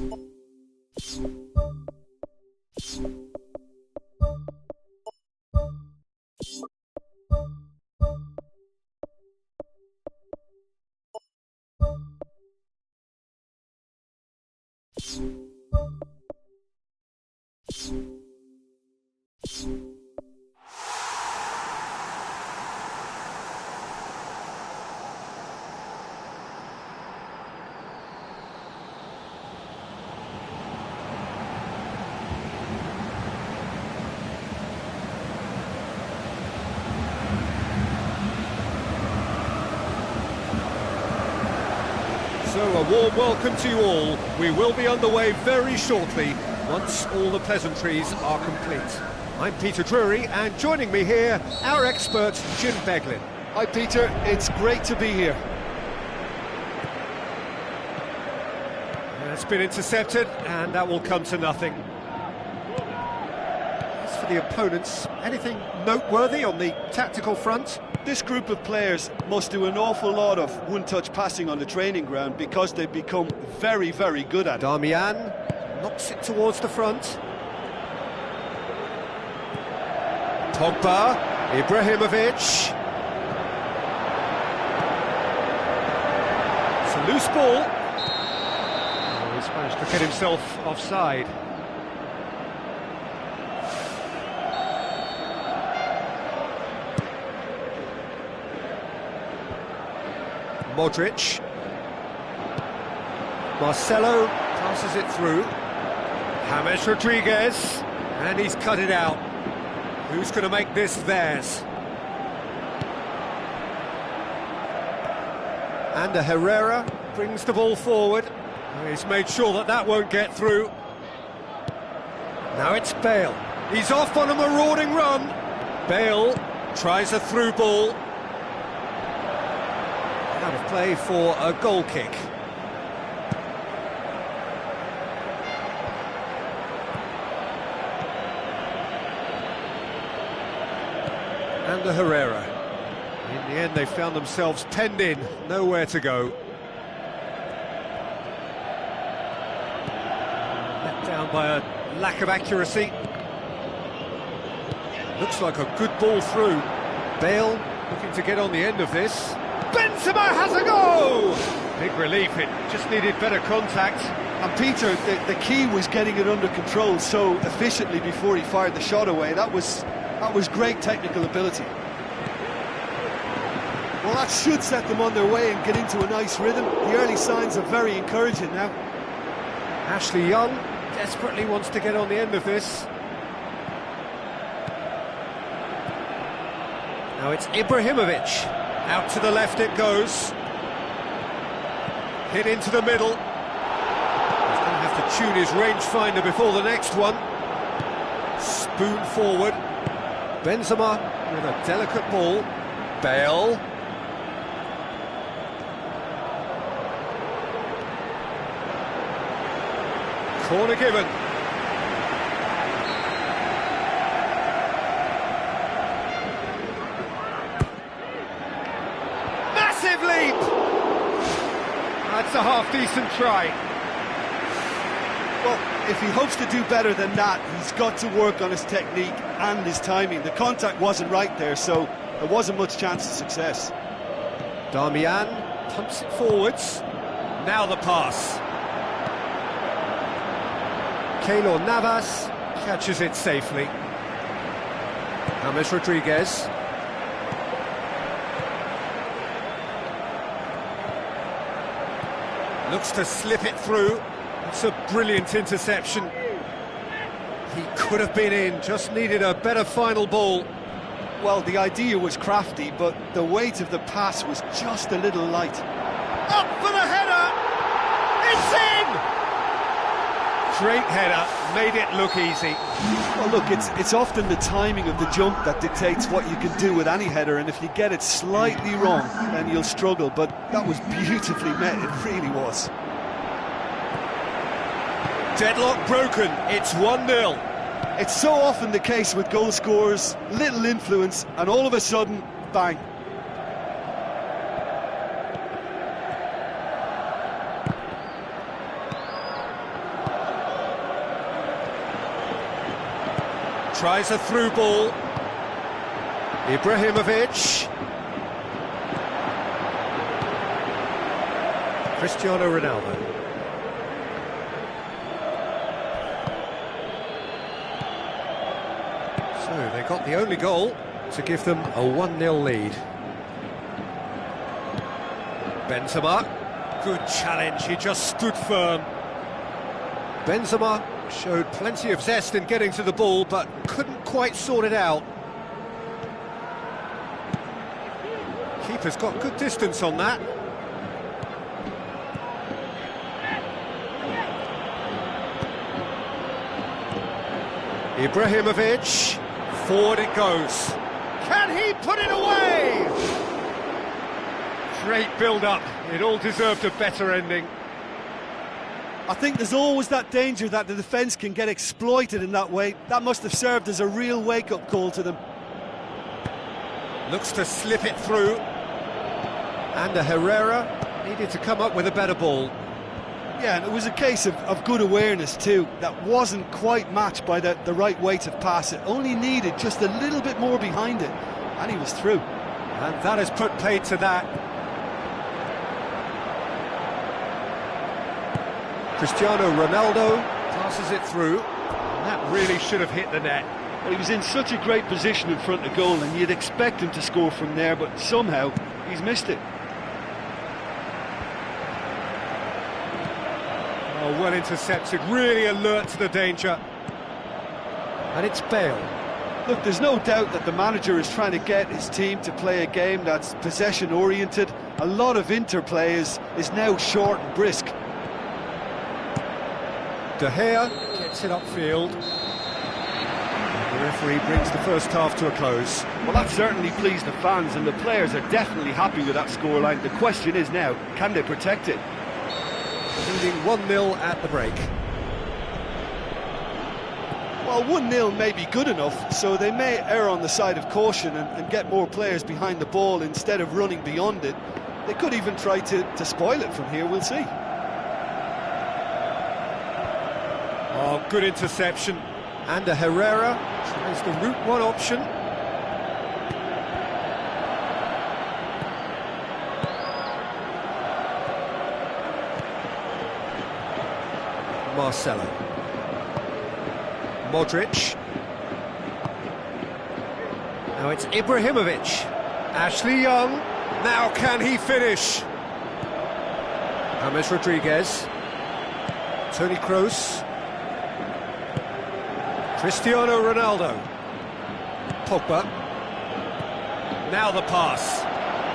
So a warm welcome to you all. We will be underway very shortly, once all the pleasantries are complete. I'm Peter Drury, and joining me here, our expert, Jim Beglin. Hi Peter, it's great to be here. It's been intercepted, and that will come to nothing. As for the opponents, anything noteworthy on the tactical front? This group of players must do an awful lot of one-touch passing on the training ground because they've become very, very good at it. Darmian knocks it towards the front. Pogba, Ibrahimovic. It's a loose ball. Oh, he's managed to get himself offside. Modric. Marcelo passes it through. James Rodriguez, and he's cut it out. Who's going to make this theirs? And Herrera brings the ball forward. He's made sure that that won't get through. Now it's Bale. He's off on a marauding run. Bale tries a through ball. Out of play for a goal kick. And the Herrera. In the end, they found themselves penned in, nowhere to go. Let down by a lack of accuracy. Looks like a good ball through. Bale looking to get on the end of this. Benzema has a go! Big relief, it just needed better contact. And Peter, the key was getting it under control so efficiently before he fired the shot away. That was great technical ability. Well, that should set them on their way and get into a nice rhythm. The early signs are very encouraging now. Ashley Young desperately wants to get on the end of this. Now it's Ibrahimovic. Out to the left it goes. Hit into the middle. He's going to have to tune his rangefinder before the next one. Spoon forward. Benzema with a delicate ball. Bale. Corner given. Massive leap! That's a half-decent try. Well, if he hopes to do better than that, he's got to work on his technique and his timing. The contact wasn't right there, so there wasn't much chance of success. Darmian pumps it forwards. Now the pass. Keylor Navas catches it safely. James Rodriguez. Looks to slip it through. It's a brilliant interception. He could have been in, just needed a better final ball. Well, the idea was crafty, but the weight of the pass was just a little light. Up for the header! It's in! Great header, made it look easy. Well, look, it's often the timing of the jump that dictates what you can do with any header, and if you get it slightly wrong, then you'll struggle, but that was beautifully met, it really was. Deadlock broken, it's 1-0. It's so often the case with goal scorers, little influence, and all of a sudden, bang. Tries a through ball. Ibrahimovic. Cristiano Ronaldo. So they got the only goal to give them a 1-0 lead. Benzema, good challenge, he just stood firm. Benzema showed plenty of zest in getting to the ball, but couldn't quite sort it out. Keeper's got good distance on that. Ibrahimovic, forward it goes. Can he put it away? Great build-up, it all deserved a better ending. I think there's always that danger that the defence can get exploited in that way. That must have served as a real wake-up call to them. Looks to slip it through. And Herrera needed to come up with a better ball. Yeah, and it was a case of good awareness too. That wasn't quite matched by the right weight of pass. It only needed just a little bit more behind it, and he was through. And that has put paid to that. Cristiano Ronaldo passes it through. And that really should have hit the net. Well, he was in such a great position in front of goal, and you'd expect him to score from there, but somehow he's missed it. Oh, well intercepted, really alert to the danger. And it's Bale. Look, there's no doubt that the manager is trying to get his team to play a game that's possession-oriented. A lot of interplay is now short and brisk. De Gea gets it upfield. The referee brings the first half to a close. Well, that certainly pleased the fans, and the players are definitely happy with that scoreline. The question is now, can they protect it? Leading 1-0 at the break. Well, 1-0 may be good enough, so they may err on the side of caution and get more players behind the ball instead of running beyond it. They could even try to spoil it from here, we'll see. Oh, good interception. And Herrera tries the route one option. Marcelo. Modric. Now it's Ibrahimovic. Ashley Young. Now can he finish? James Rodriguez. Toni Kroos. Cristiano Ronaldo. Pogba. Now the pass.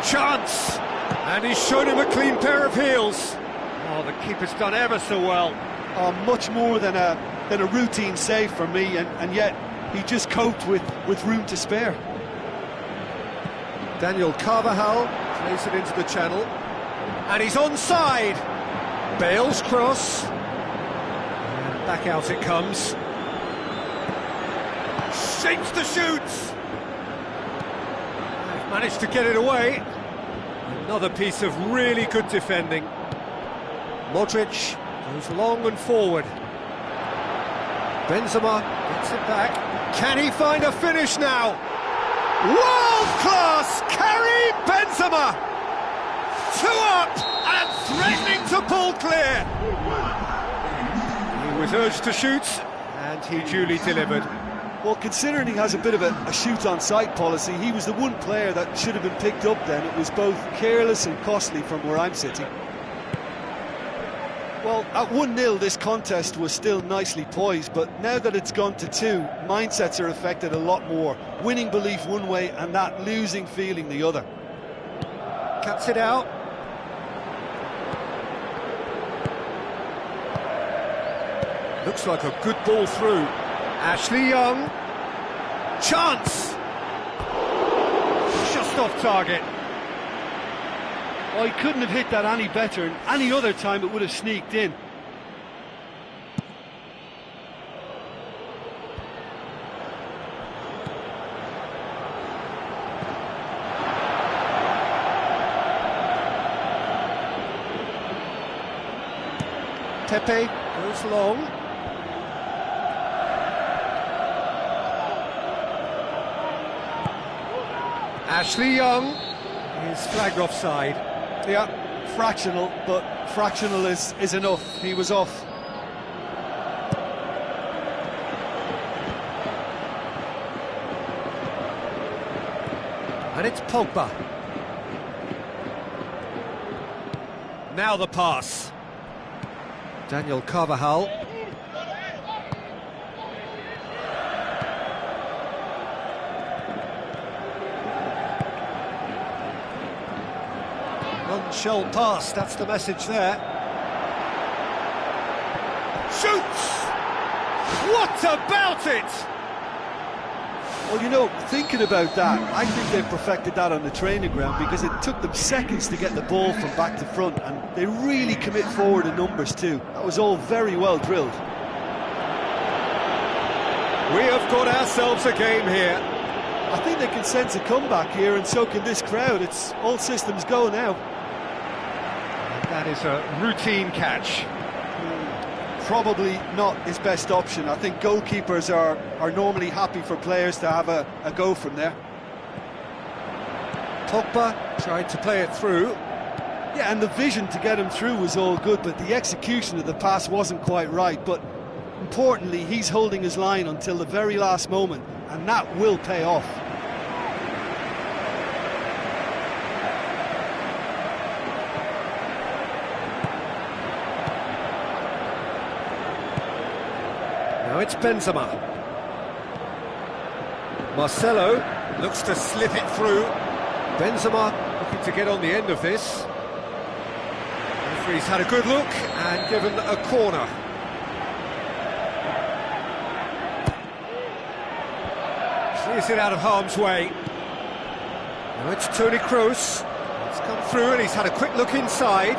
Chance! And he's shown him a clean pair of heels. Oh, the keeper's done ever so well. Oh, much more than a routine save for me, and yet he just coped with room to spare. Daniel Carvajal plays it into the channel. And he's onside. Bale's cross. And back out it comes. Shapes the shoots. They've managed to get it away. Another piece of really good defending. Modric goes long and forward. Benzema gets it back. Can he find a finish now? World-class Karim Benzema! 2 up and threatening to pull clear. He was urged to shoot and he duly delivered. Well, considering he has a bit of a shoot-on-sight policy, he was the one player that should have been picked up then. It was both careless and costly from where I'm sitting. Well, at 1-0 this contest was still nicely poised, but now that it's gone to 2, mindsets are affected a lot more. Winning belief one way and that losing feeling the other. Cuts it out. Looks like a good ball through. Ashley Young. Chance! Just off target. Oh, he couldn't have hit that any better, and any other time it would have sneaked in. Pepe goes long. Ashley Young is flagged offside. Yeah, fractional, but fractional is enough. He was off. And it's Pogba. Now the pass. Daniel Carvajal. None-shell pass, that's the message there. Shoots! What about it? Well, you know, thinking about that, I think they perfected that on the training ground because it took them seconds to get the ball from back to front, and they really commit forward in numbers too. That was all very well drilled. We have got ourselves a game here. I think they can sense a comeback here, and so can this crowd. It's all systems go now. That is a routine catch. Probably not his best option. I think goalkeepers are normally happy for players to have a go from there. Pogba tried to play it through. Yeah, and the vision to get him through was all good, but the execution of the pass wasn't quite right. But importantly, he's holding his line until the very last moment, and that will pay off. Now it's Benzema. Marcelo looks to slip it through. Benzema looking to get on the end of this. The referee's had a good look and given a corner. Clears it out of harm's way. Now it's Toni Kroos. He's come through and he's had a quick look inside.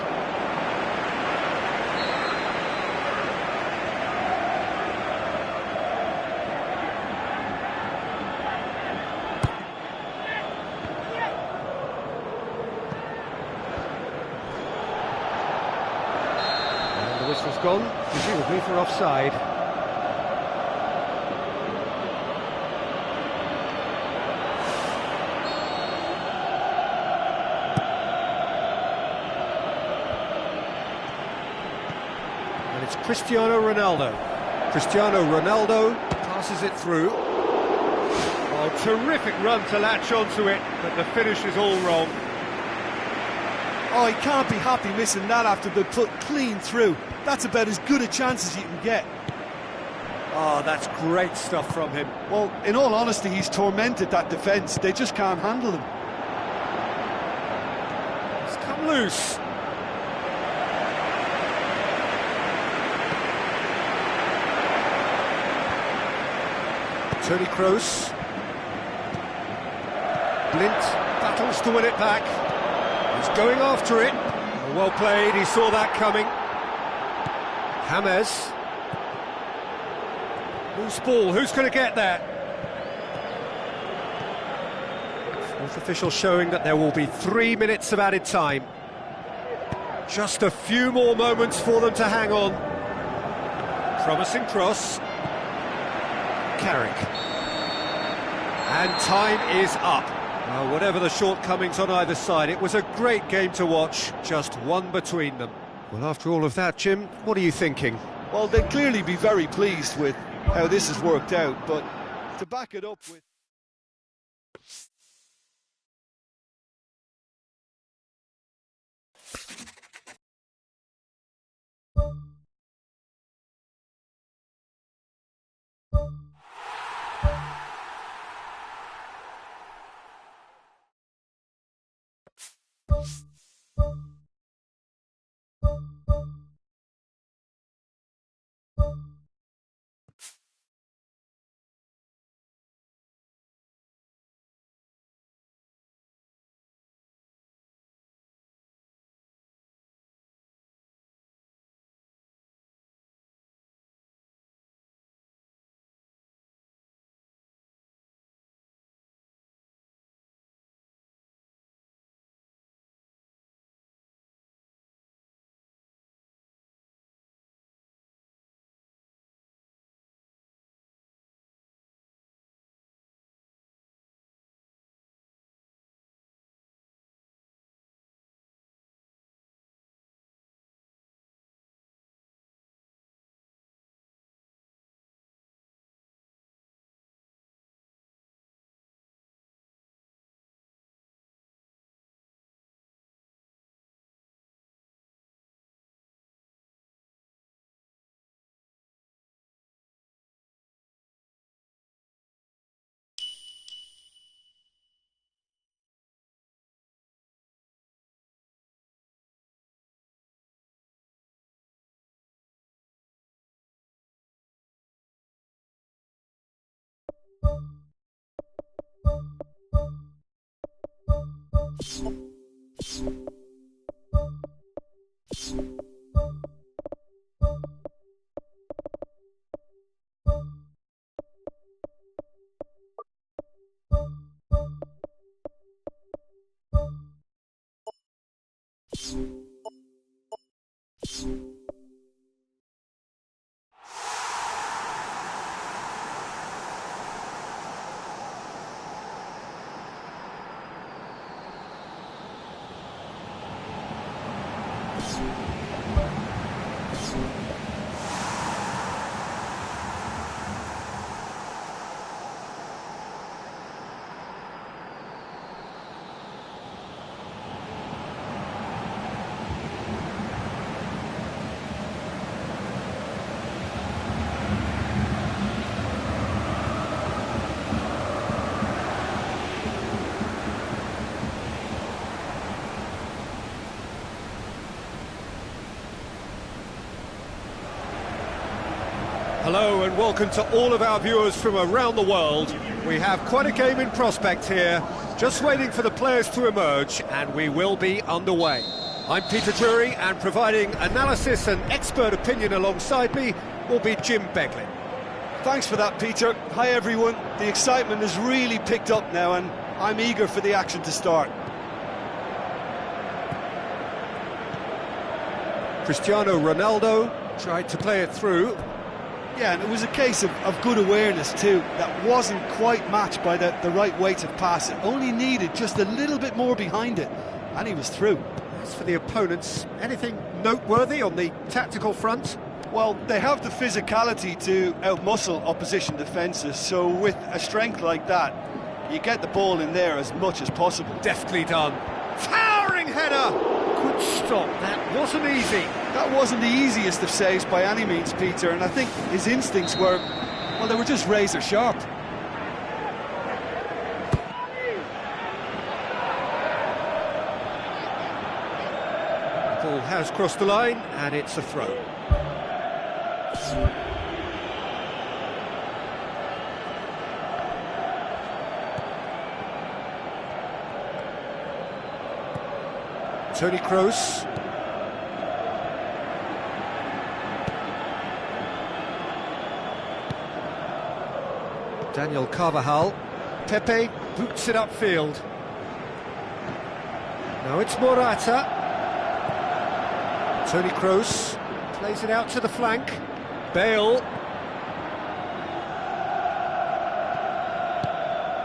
The whistle's gone, presumably for offside. And it's Cristiano Ronaldo. Cristiano Ronaldo passes it through. Oh, terrific run to latch onto it, but the finish is all wrong. Oh, he can't be happy missing that after being put clean through. That's about as good a chance as you can get. Oh, that's great stuff from him. Well, in all honesty, he's tormented that defence. They just can't handle him. It's come loose. Toni Kroos. Blint battles to win it back. He's going after it. Well played, he saw that coming. James. Loose ball, who's going to get that? Fourth official showing that there will be 3 minutes of added time. Just a few more moments for them to hang on. Promising cross. Carrick. And time is up. Well, whatever the shortcomings on either side, it was a great game to watch, just one between them. Well, after all of that, Jim, what are you thinking? Well, they'd clearly be very pleased with how this has worked out, but to back it up with... Hello and welcome to all of our viewers from around the world. We have quite a game in prospect here, just waiting for the players to emerge, and we will be underway. I'm Peter Drury, and providing analysis and expert opinion alongside me will be Jim Beglin. Thanks for that, Peter. Hi everyone. The excitement has really picked up now and I'm eager for the action to start. Cristiano Ronaldo tried to play it through. Yeah, and it was a case of good awareness too. That wasn't quite matched by the right weight of pass. It only needed just a little bit more behind it, and he was through. As for the opponents, anything noteworthy on the tactical front? Well, they have the physicality to outmuscle opposition defences, so with a strength like that, you get the ball in there as much as possible. Deftly done. Towering header! Good stop, that wasn't easy. That wasn't the easiest of saves by any means, Peter, and I think his instincts were, well, they were just razor sharp. Ball has crossed the line, and it's a throw. Toni Kroos. Daniel Carvajal. Pepe boots it upfield. Now it's Morata. Toni Kroos plays it out to the flank. Bale.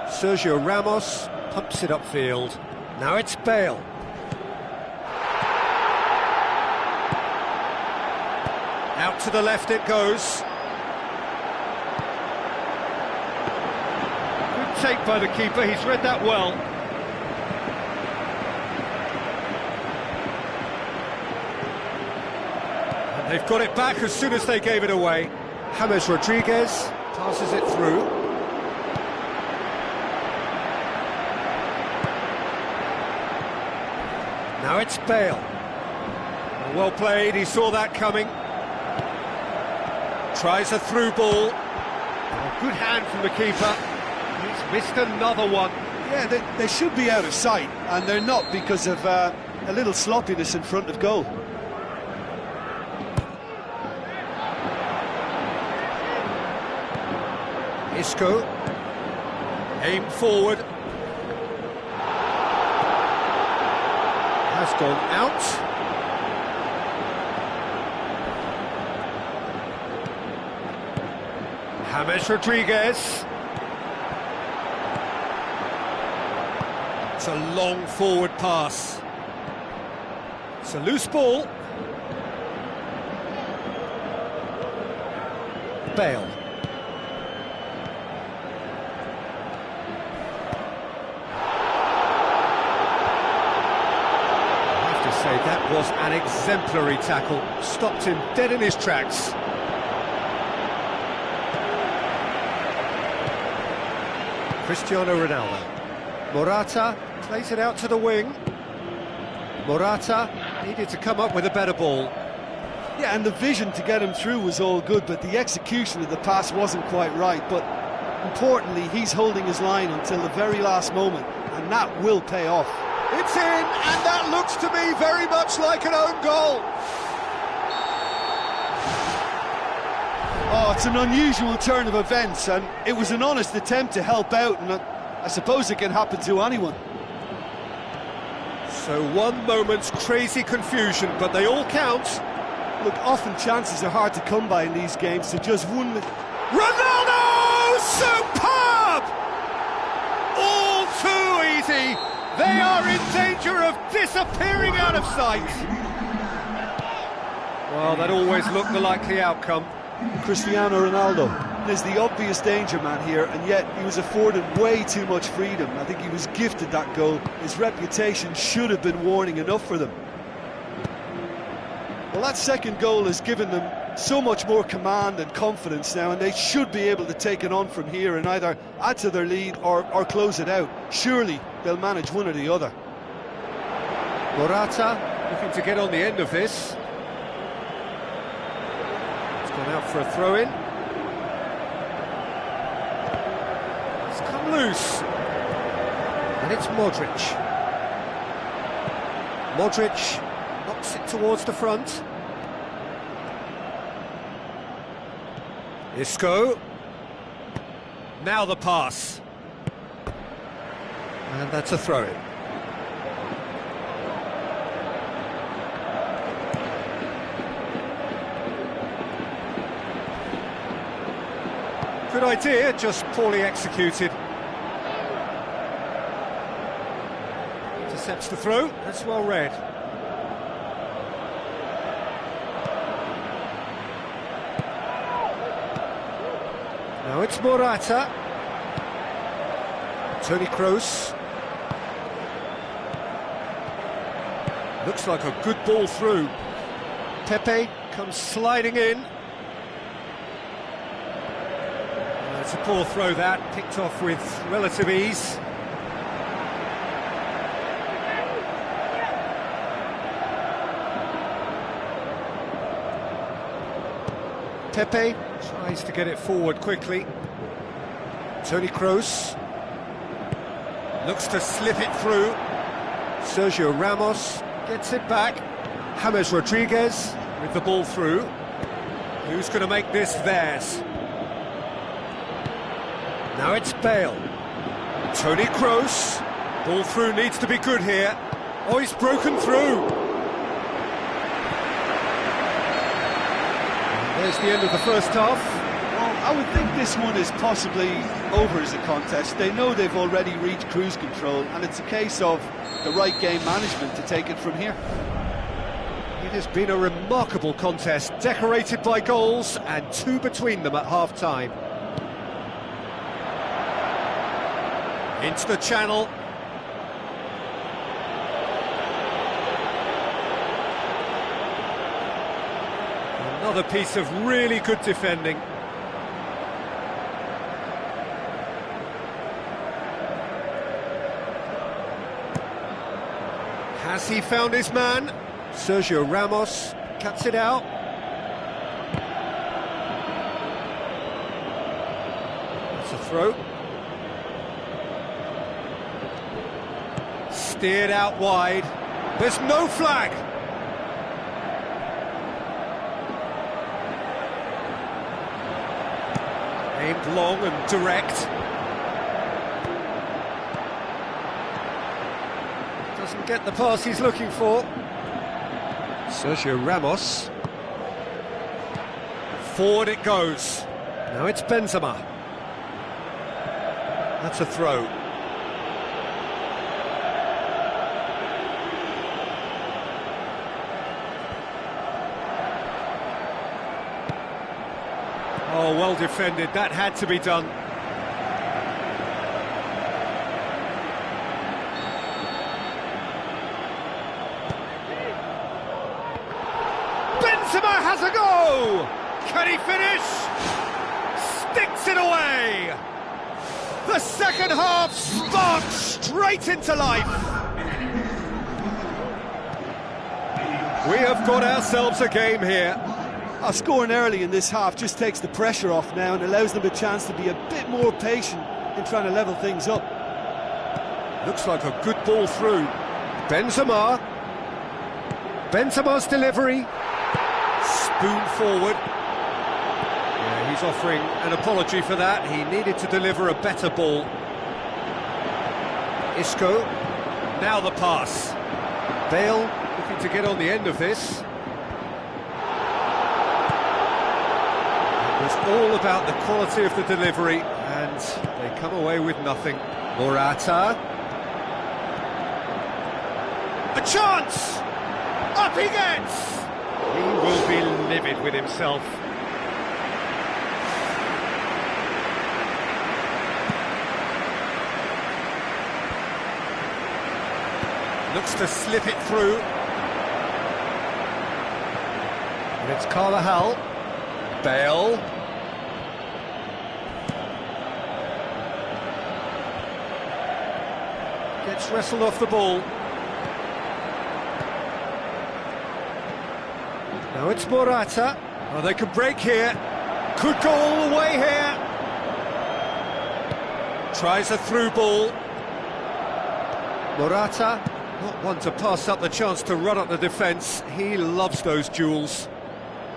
Sergio Ramos pumps it upfield. Now it's Bale. Out to the left it goes. Good take by the keeper, he's read that well. And they've got it back as soon as they gave it away. James Rodriguez passes it through. Now it's Bale. Well played, he saw that coming. Tries a through ball. Oh, good hand from the keeper. He's missed another one. Yeah, they should be out of sight, and they're not because of a little sloppiness in front of goal. Isco. Aimed forward. Has gone out. James Rodriguez. It's a long forward pass. It's a loose ball. Bale. I have to say that was an exemplary tackle. Stopped him dead in his tracks. Cristiano Ronaldo. Morata plays it out to the wing. Morata needed to come up with a better ball. Yeah, and the vision to get him through was all good, but the execution of the pass wasn't quite right. But importantly, he's holding his line until the very last moment, and that will pay off. It's in, and that looks to me very much like an own goal. Oh, it's an unusual turn of events, and it was an honest attempt to help out, and I suppose it can happen to anyone. So one moment's crazy confusion, but they all count. Look, often chances are hard to come by in these games, so just one... Ronaldo! Superb! All too easy. They are in danger of disappearing out of sight. Well, that always looked the likely outcome. Cristiano Ronaldo is the obvious danger man here, and yet he was afforded way too much freedom. I think he was gifted that goal. His reputation should have been warning enough for them. Well, that second goal has given them so much more command and confidence now, and they should be able to take it on from here and either add to their lead or close it out. Surely they'll manage one or the other. Morata looking to get on the end of this. It's gone out for a throw-in. It's come loose. And it's Modric. Modric knocks it towards the front. Isco. Now the pass. And that's a throw-in. Good idea, just poorly executed. Intercepts the throw, that's well read. Now it's Morata. Toni Kroos. Looks like a good ball through. Pepe comes sliding in. It's a poor throw that, picked off with relative ease. Pepe tries to get it forward quickly. Toni Kroos looks to slip it through. Sergio Ramos gets it back. James Rodriguez with the ball through. Who's going to make this theirs? Now it's Bale. Toni Kroos. Ball through needs to be good here. Oh, he's broken through. There's the end of the first half. Well, I would think this one is possibly over as a contest. They know they've already reached cruise control, and it's a case of the right game management to take it from here. It has been a remarkable contest, decorated by goals, and two between them at half-time. Into the channel. Another piece of really good defending. Has he found his man? Sergio Ramos cuts it out. That's a throw. Steered out wide. There's no flag. Aimed long and direct. Doesn't get the pass he's looking for. Sergio Ramos. Forward it goes. Now it's Benzema. That's a throw. Oh, well defended. That had to be done. Benzema has a go! Can he finish? Sticks it away! The second half sparks straight into life. We have got ourselves a game here. Scoring early in this half just takes the pressure off now and allows them a chance to be a bit more patient in trying to level things up. Looks like a good ball through. Benzema. Benzema's delivery. Spoon forward. Yeah, he's offering an apology for that. He needed to deliver a better ball. Isco. Now the pass. Bale looking to get on the end of this. It was all about the quality of the delivery, and they come away with nothing. Morata. A chance! Up he gets! He will be livid with himself. Looks to slip it through. And it's Carvajal. Bale. Gets wrestled off the ball. Now it's Morata. Oh, they could break here. Could go all the way here. Tries a through ball. Morata, not one to pass up the chance to run up the defence. He loves those duels.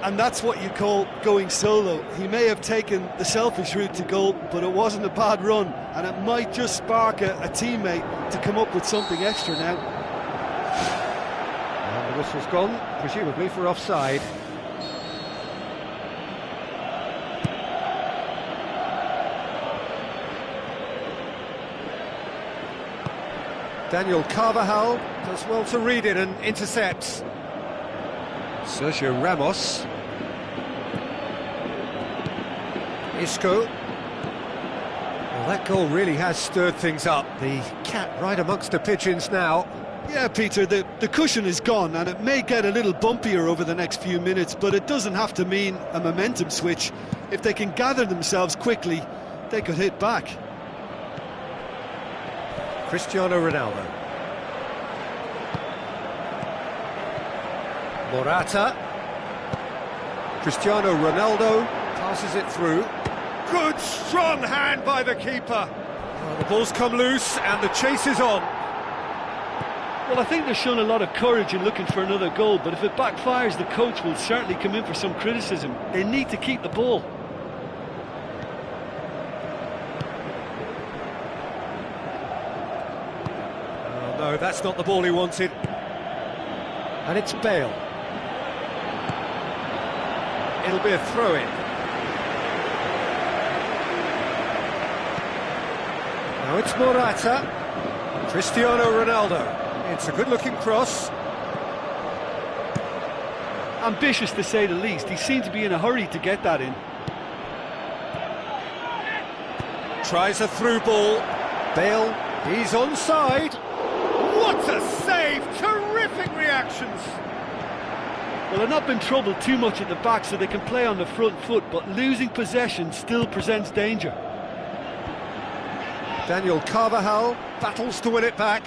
And that's what you call going solo. He may have taken the selfish route to goal, but it wasn't a bad run, and it might just spark a teammate to come up with something extra now. And the whistle's gone, presumably for offside. Daniel Carvajal does well to read it and intercepts. Sergio Ramos. Isco. Well, that goal really has stirred things up. The cat right amongst the pigeons now. Yeah, Peter, the cushion is gone, and it may get a little bumpier over the next few minutes, but it doesn't have to mean a momentum switch. If they can gather themselves quickly, they could hit back. Cristiano Ronaldo. Morata. Cristiano Ronaldo passes it through. Good strong hand by the keeper. Oh, the ball's come loose and the chase is on. Well, I think they've shown a lot of courage in looking for another goal, but if it backfires, the coach will certainly come in for some criticism. They need to keep the ball. Oh, no, that's not the ball he wanted. And it's Bale. It'll be a throw-in. Now it's Morata. Cristiano Ronaldo. It's a good-looking cross. Ambitious to say the least. He seemed to be in a hurry to get that in. Tries a through ball. Bale, he's onside. What a save! Terrific reactions. Well, they've not been troubled too much at the back, so they can play on the front foot, but losing possession still presents danger. Daniel Carvajal battles to win it back.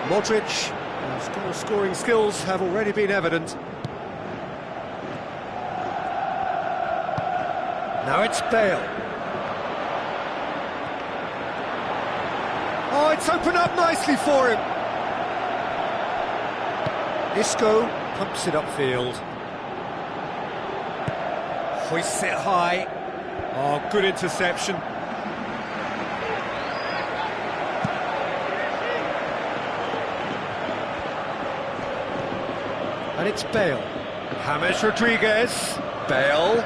Modric, whose goal-scoring skills have already been evident. Now it's Bale. Oh, it's opened up nicely for him. Isco pumps it upfield. Hoists it high. Oh, good interception. And it's Bale. James Rodriguez. Bale.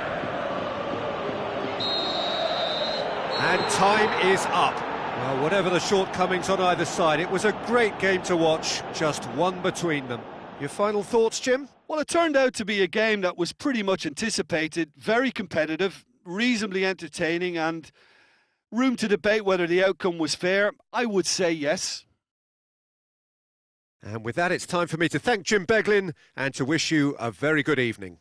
And time is up. Well, whatever the shortcomings on either side, it was a great game to watch, just one between them. Your final thoughts, Jim? Well, it turned out to be a game that was pretty much anticipated, very competitive, reasonably entertaining, and room to debate whether the outcome was fair. I would say yes. And with that, it's time for me to thank Jim Beglin and to wish you a very good evening.